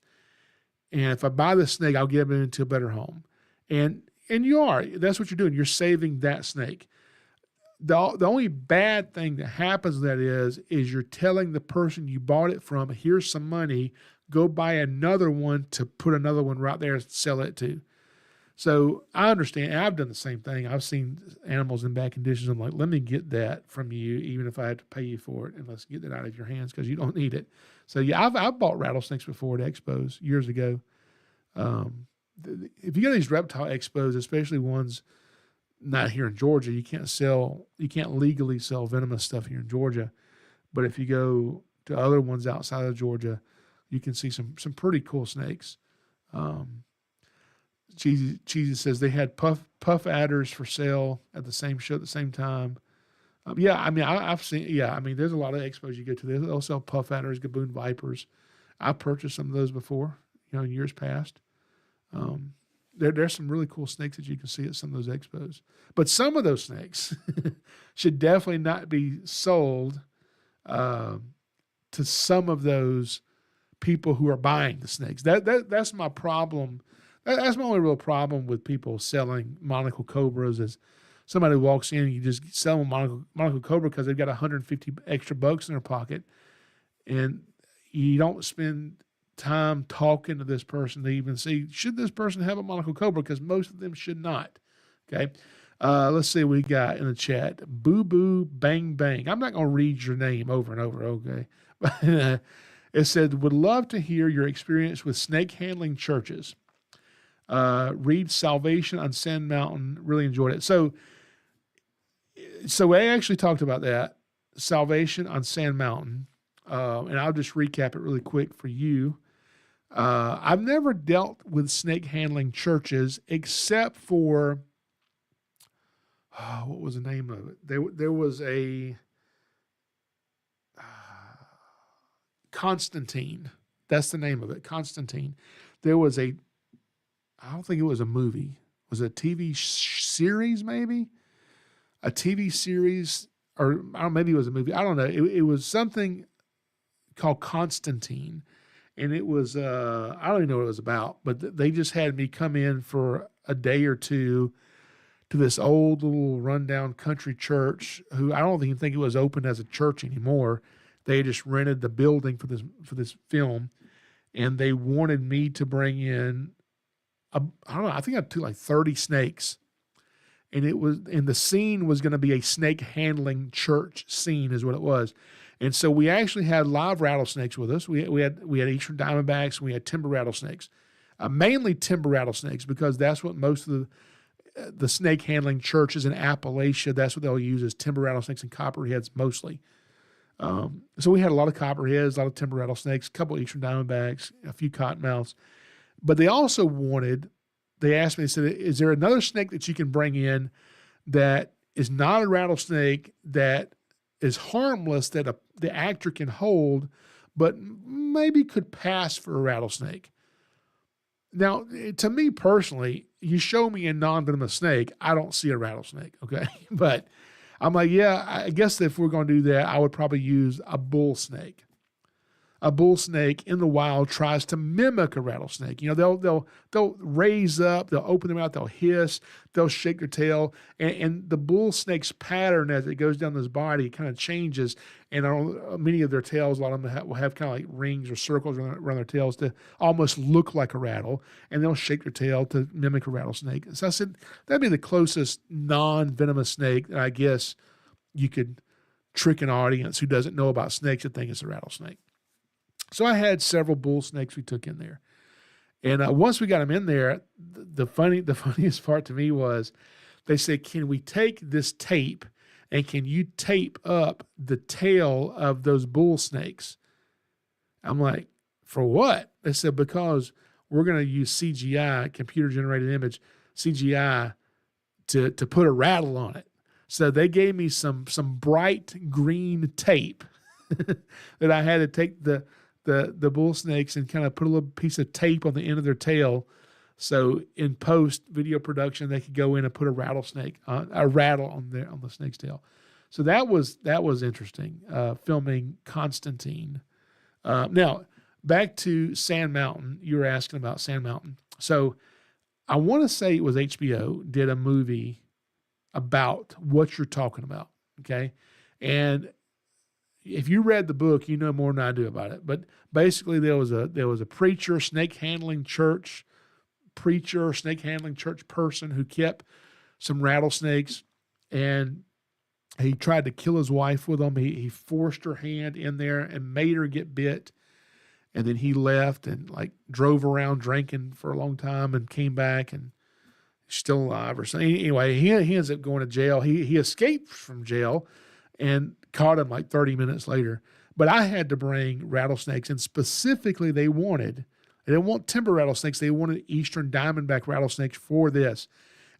And if I buy this snake, I'll get it into a better home. And that's what you're doing. You're saving that snake. The only bad thing that happens with that is you're telling the person you bought it from, here's some money, go buy another one to put another one right there and sell it to. So I understand. I've done the same thing. I've seen animals in bad conditions. I'm like, let me get that from you, even if I have to pay you for it, and let's get that out of your hands because you don't need it. So yeah, I've bought rattlesnakes before at expos years ago. If you go to these reptile expos, especially ones not here in Georgia, you can't legally sell venomous stuff here in Georgia. But if you go to other ones outside of Georgia, you can see some pretty cool snakes. Cheesy says they had puff adders for sale at the same show at the same time. I've seen, there's a lot of expos you go to. They'll sell puff adders, gaboon vipers. I purchased some of those before, in years past. There's some really cool snakes that you can see at some of those expos. But some of those snakes should definitely not be sold to some of those people who are buying the snakes. That's my problem. That's my only real problem with people selling monocle cobras is somebody walks in and you just sell them monocle cobra because they've got 150 extra bucks in their pocket, and you don't spend time talking to this person to even see, should this person have a monocle cobra? Because most of them should not. Okay. Let's see what we got in the chat. Boo Boo Bang Bang. I'm not going to read your name over and over. Okay. But it said, would love to hear your experience with snake handling churches. Read Salvation on Sand Mountain. Really enjoyed it. So I actually talked about that. Salvation on Sand Mountain. And I'll just recap it really quick for you. I've never dealt with snake handling churches except for, what was the name of it? There was a, Constantine. That's the name of it, Constantine. There was I don't think it was a movie. Was it a TV series maybe? A TV series, or I don't know, maybe it was a movie. I don't know. It was something called Constantine. And it was, I don't even know what it was about, but they just had me come in for a day or two to this old little rundown country church who I don't even think it was open as a church anymore. They just rented the building for this film, and they wanted me to bring in, I don't know, I think I took like 30 snakes. And the scene was going to be a snake handling church scene is what it was. And so we actually had live rattlesnakes with us. We had eastern diamondbacks, and we had timber rattlesnakes, mainly timber rattlesnakes, because that's what most of the snake handling churches in Appalachia, that's what they'll use, is timber rattlesnakes and copperheads mostly. So we had a lot of copperheads, a lot of timber rattlesnakes, a couple of eastern diamondbacks, a few cottonmouths. But they also they asked me, they said, is there another snake that you can bring in that is not a rattlesnake, that is harmless, that the actor can hold, but maybe could pass for a rattlesnake? Now, to me personally, you show me a non-venomous snake, I don't see a rattlesnake, okay? But I'm like, yeah, I guess if we're going to do that, I would probably use a bull snake. A bull snake in the wild tries to mimic a rattlesnake. You know, they'll raise up, they'll open their mouth, they'll hiss, they'll shake their tail, and the bull snake's pattern as it goes down this body kind of changes. And on many of their tails, a lot of them will have kind of like rings or circles around their tails to almost look like a rattle, and they'll shake their tail to mimic a rattlesnake. So I said that'd be the closest non-venomous snake that I guess you could trick an audience who doesn't know about snakes to think it's a rattlesnake. So I had several bull snakes we took in there. And once we got them in there, the funniest part to me was they said, can we take this tape and can you tape up the tail of those bull snakes? I'm like, for what? They said, because we're going to use CGI, computer generated image, CGI, to put a rattle on it. So they gave me some bright green tape that I had to take the bull snakes and kind of put a little piece of tape on the end of their tail, so in post video production they could go in and put a rattle on the snake's tail. So that was interesting. Filming Constantine. Now back to Sand Mountain. You were asking about Sand Mountain. So I want to say it was HBO did a movie about what you're talking about. Okay, and if you read the book, you know more than I do about it. But basically, there was a preacher, snake handling church person who kept some rattlesnakes, and he tried to kill his wife with them. He forced her hand in there and made her get bit, and then he left and like drove around drinking for a long time and came back and still alive or something. Anyway, he ends up going to jail. He escaped from jail and caught him like 30 minutes later. But I had to bring rattlesnakes, and specifically they didn't want timber rattlesnakes. They wanted eastern diamondback rattlesnakes for this.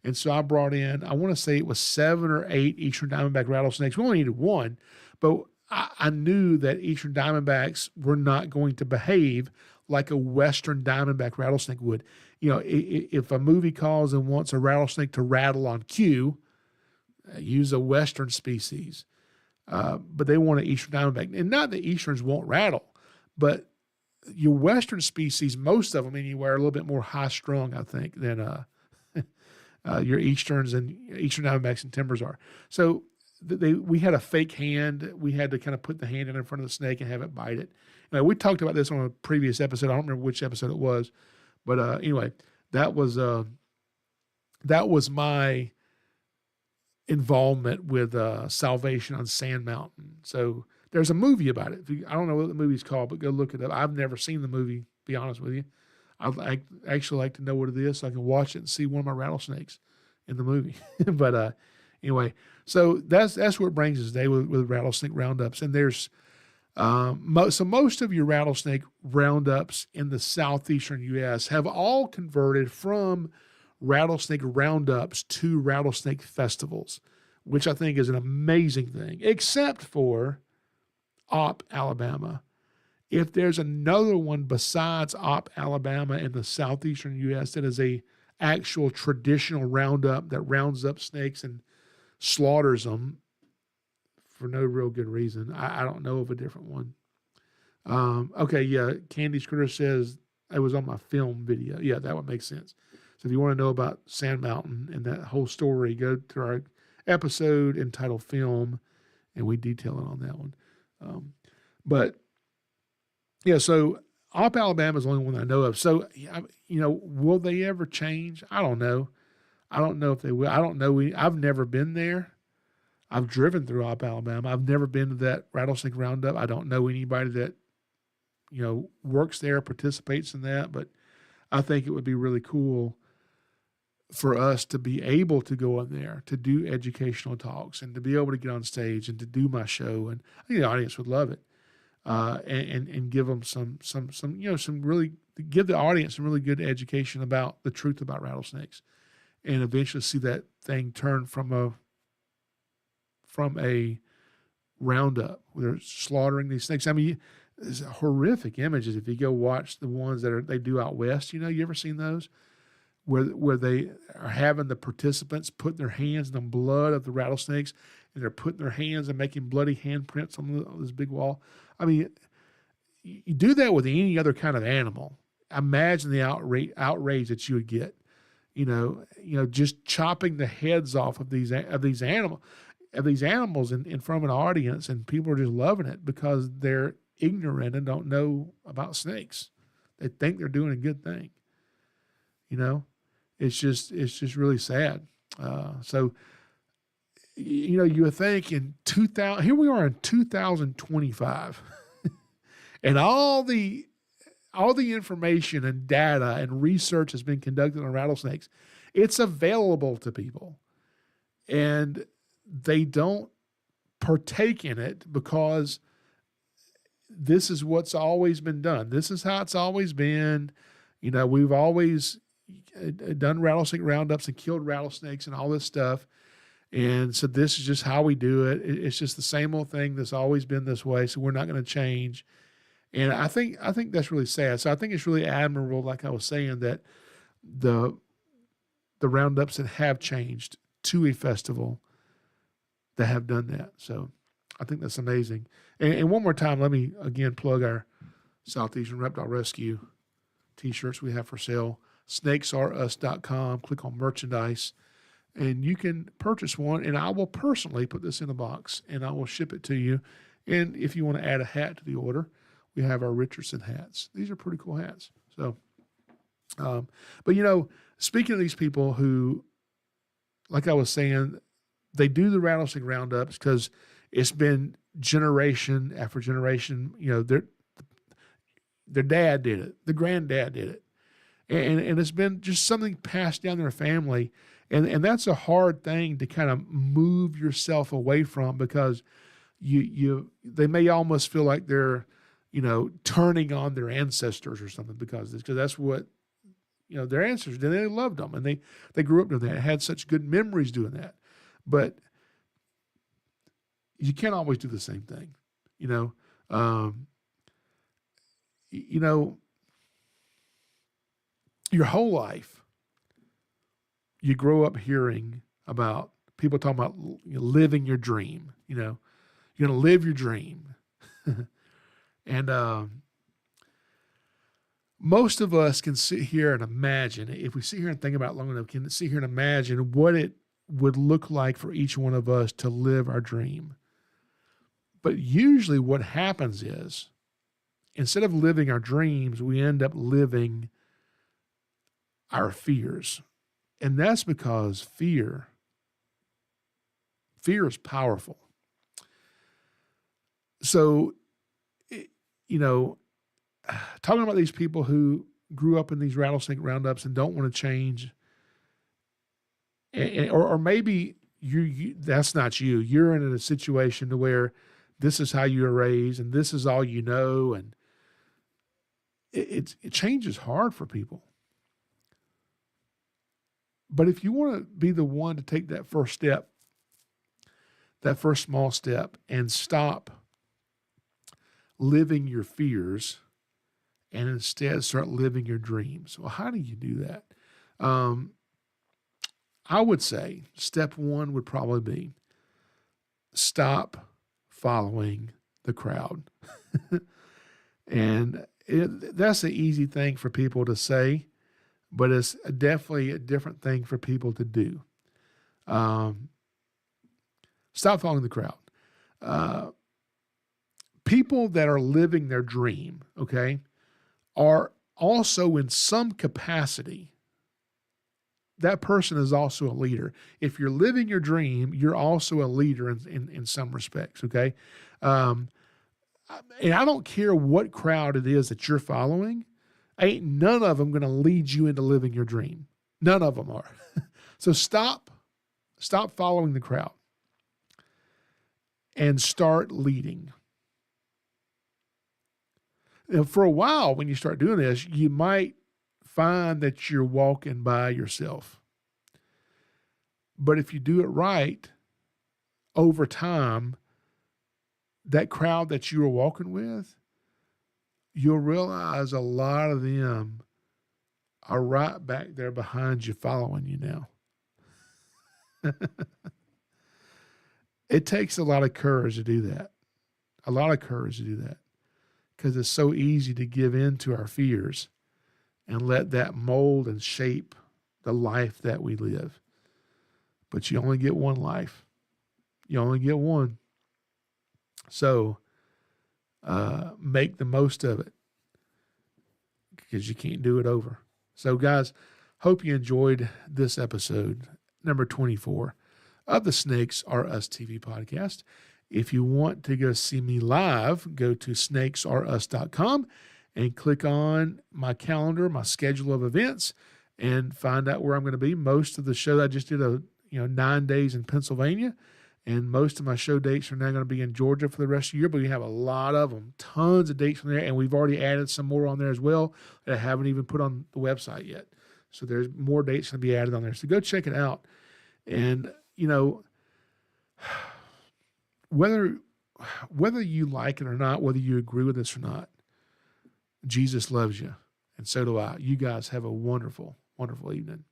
And so I brought in, I want to say it was 7 or 8 eastern diamondback rattlesnakes. We only needed one, but I knew that eastern diamondbacks were not going to behave like a western diamondback rattlesnake would. You know, if a movie calls and wants a rattlesnake to rattle on cue, use a western species. But they want an eastern diamondback. And not that easterns won't rattle, but your western species, most of them anyway, are a little bit more high-strung, I think, than your easterns and eastern diamondbacks and timbers are. So we had a fake hand. We had to kind of put the hand in front of the snake and have it bite it. Now, we talked about this on a previous episode. I don't remember which episode it was. But anyway, that was my involvement with Salvation on Sand Mountain. So there's a movie about it. I don't know what the movie's called, but go look it up. I've never seen the movie, to be honest with you. I'd actually like to know what it is so I can watch it and see one of my rattlesnakes in the movie. But anyway, so that's where it brings us today with rattlesnake roundups. And there's most of your rattlesnake roundups in the southeastern U.S. have all converted from rattlesnake roundups to rattlesnake festivals, which I think is an amazing thing, except for Alabama. If there's another one besides Alabama in the southeastern U.S. that is a actual traditional roundup that rounds up snakes and slaughters them for no real good reason, I don't know of a different one. Okay, yeah, Candy Critter says it was on my film video. Yeah, that would make sense. So if you want to know about Sand Mountain and that whole story, go to our episode entitled Film, and we detail it on that one. But yeah, so Alabama is the only one I know of. So, will they ever change? I don't know. I don't know if they will. I don't know. I've never been there. I've driven through Alabama. I've never been to that rattlesnake roundup. I don't know anybody that, works there, participates in that. But I think it would be really cool for us to be able to go in there to do educational talks and to be able to get on stage and to do my show. And I think the audience would love it. And give them some really, give the audience some really good education about the truth about rattlesnakes, and eventually see that thing turn from a roundup where they're slaughtering these snakes. I mean, there's horrific images if you go watch the ones that they do out west. You ever seen those where they are having the participants put their hands in the blood of the rattlesnakes, and they're putting their hands and making bloody handprints on this big wall. I mean, you do that with any other kind of animal. Imagine the outrage that you would get. Just chopping the heads off of these animals in front of an audience, and people are just loving it because they're ignorant and don't know about snakes. They think they're doing a good thing. It's just really sad. So you would think in 2000, here we are in 2025, and all the information and data and research has been conducted on rattlesnakes. It's available to people, and they don't partake in it because this is what's always been done. This is how it's always been. We've always done rattlesnake roundups and killed rattlesnakes and all this stuff. And so this is just how we do it. It's just the same old thing that's always been this way. So we're not going to change. And I think that's really sad. So I think it's really admirable, like I was saying, that the roundups that have changed to a festival that have done that. So I think that's amazing. And one more time, let me again plug our Southeastern Reptile Rescue t-shirts we have for sale. SnakesAreUs.com. Click on merchandise, and you can purchase one. And I will personally put this in a box, and I will ship it to you. And if you want to add a hat to the order, we have our Richardson hats. These are pretty cool hats. So, but speaking of these people who, like I was saying, they do the rattlesnake roundups because it's been generation after generation. Their dad did it, the granddad did it, and it's been just something passed down their family, and that's a hard thing to kind of move yourself away from, because they may almost feel like they're turning on their ancestors or something because that's what their ancestors did. They loved them, and they grew up doing that, had such good memories doing that. But you can't always do the same thing, your whole life, you grow up hearing about people talking about living your dream. You're going to live your dream. And most of us can sit here and imagine, if we sit here and think about it long enough, can sit here and imagine what it would look like for each one of us to live our dream. But usually what happens is, instead of living our dreams, we end up living our fears. And that's because fear is powerful. So, talking about these people who grew up in these rattlesnake roundups and don't want to change, or maybe that's not you. You're in a situation to where this is how you were raised and this is all you know, and it change is hard for people. But if you want to be the one to take that first step, that first small step, and stop living your fears and instead start living your dreams. Well, how do you do that? I would say step one would probably be stop following the crowd. And that's an easy thing for people to say, but it's definitely a different thing for people to do. Stop following the crowd. People that are living their dream, okay, are also in some capacity. That person is also a leader. If you're living your dream, you're also a leader in some respects, okay? And I don't care what crowd it is that you're following. Ain't none of them going to lead you into living your dream. None of them are. So stop following the crowd and start leading. Now, for a while, when you start doing this, you might find that you're walking by yourself. But if you do it right, over time, that crowd that you were walking with, you'll realize a lot of them are right back there behind you, following you now. It takes a lot of courage to do that. A lot of courage to do that. Because it's so easy to give in to our fears and let that mold and shape the life that we live. But you only get one life. You only get one. So make the most of it, because you can't do it over. So guys, hope you enjoyed this episode, number 24 of the Snakes Are Us TV podcast. If you want to go see me live, go to SnakesAreUs.com and click on my calendar, my schedule of events, and find out where I'm going to be. Most of the show, I just did 9 days in Pennsylvania, and most of my show dates are now going to be in Georgia for the rest of the year, but we have a lot of them, tons of dates from there, and we've already added some more on there as well that I haven't even put on the website yet. So there's more dates going to be added on there. So go check it out. And, whether you like it or not, whether you agree with this or not, Jesus loves you, and so do I. You guys have a wonderful, wonderful evening.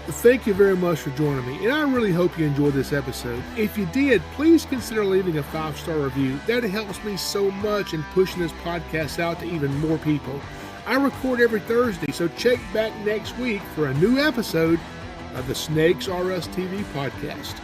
Thank you very much for joining me, and I really hope you enjoyed this episode. If you did, please consider leaving a 5-star review. That helps me so much in pushing this podcast out to even more people. I record every Thursday, so check back next week for a new episode of the Snakes Are Us TV podcast.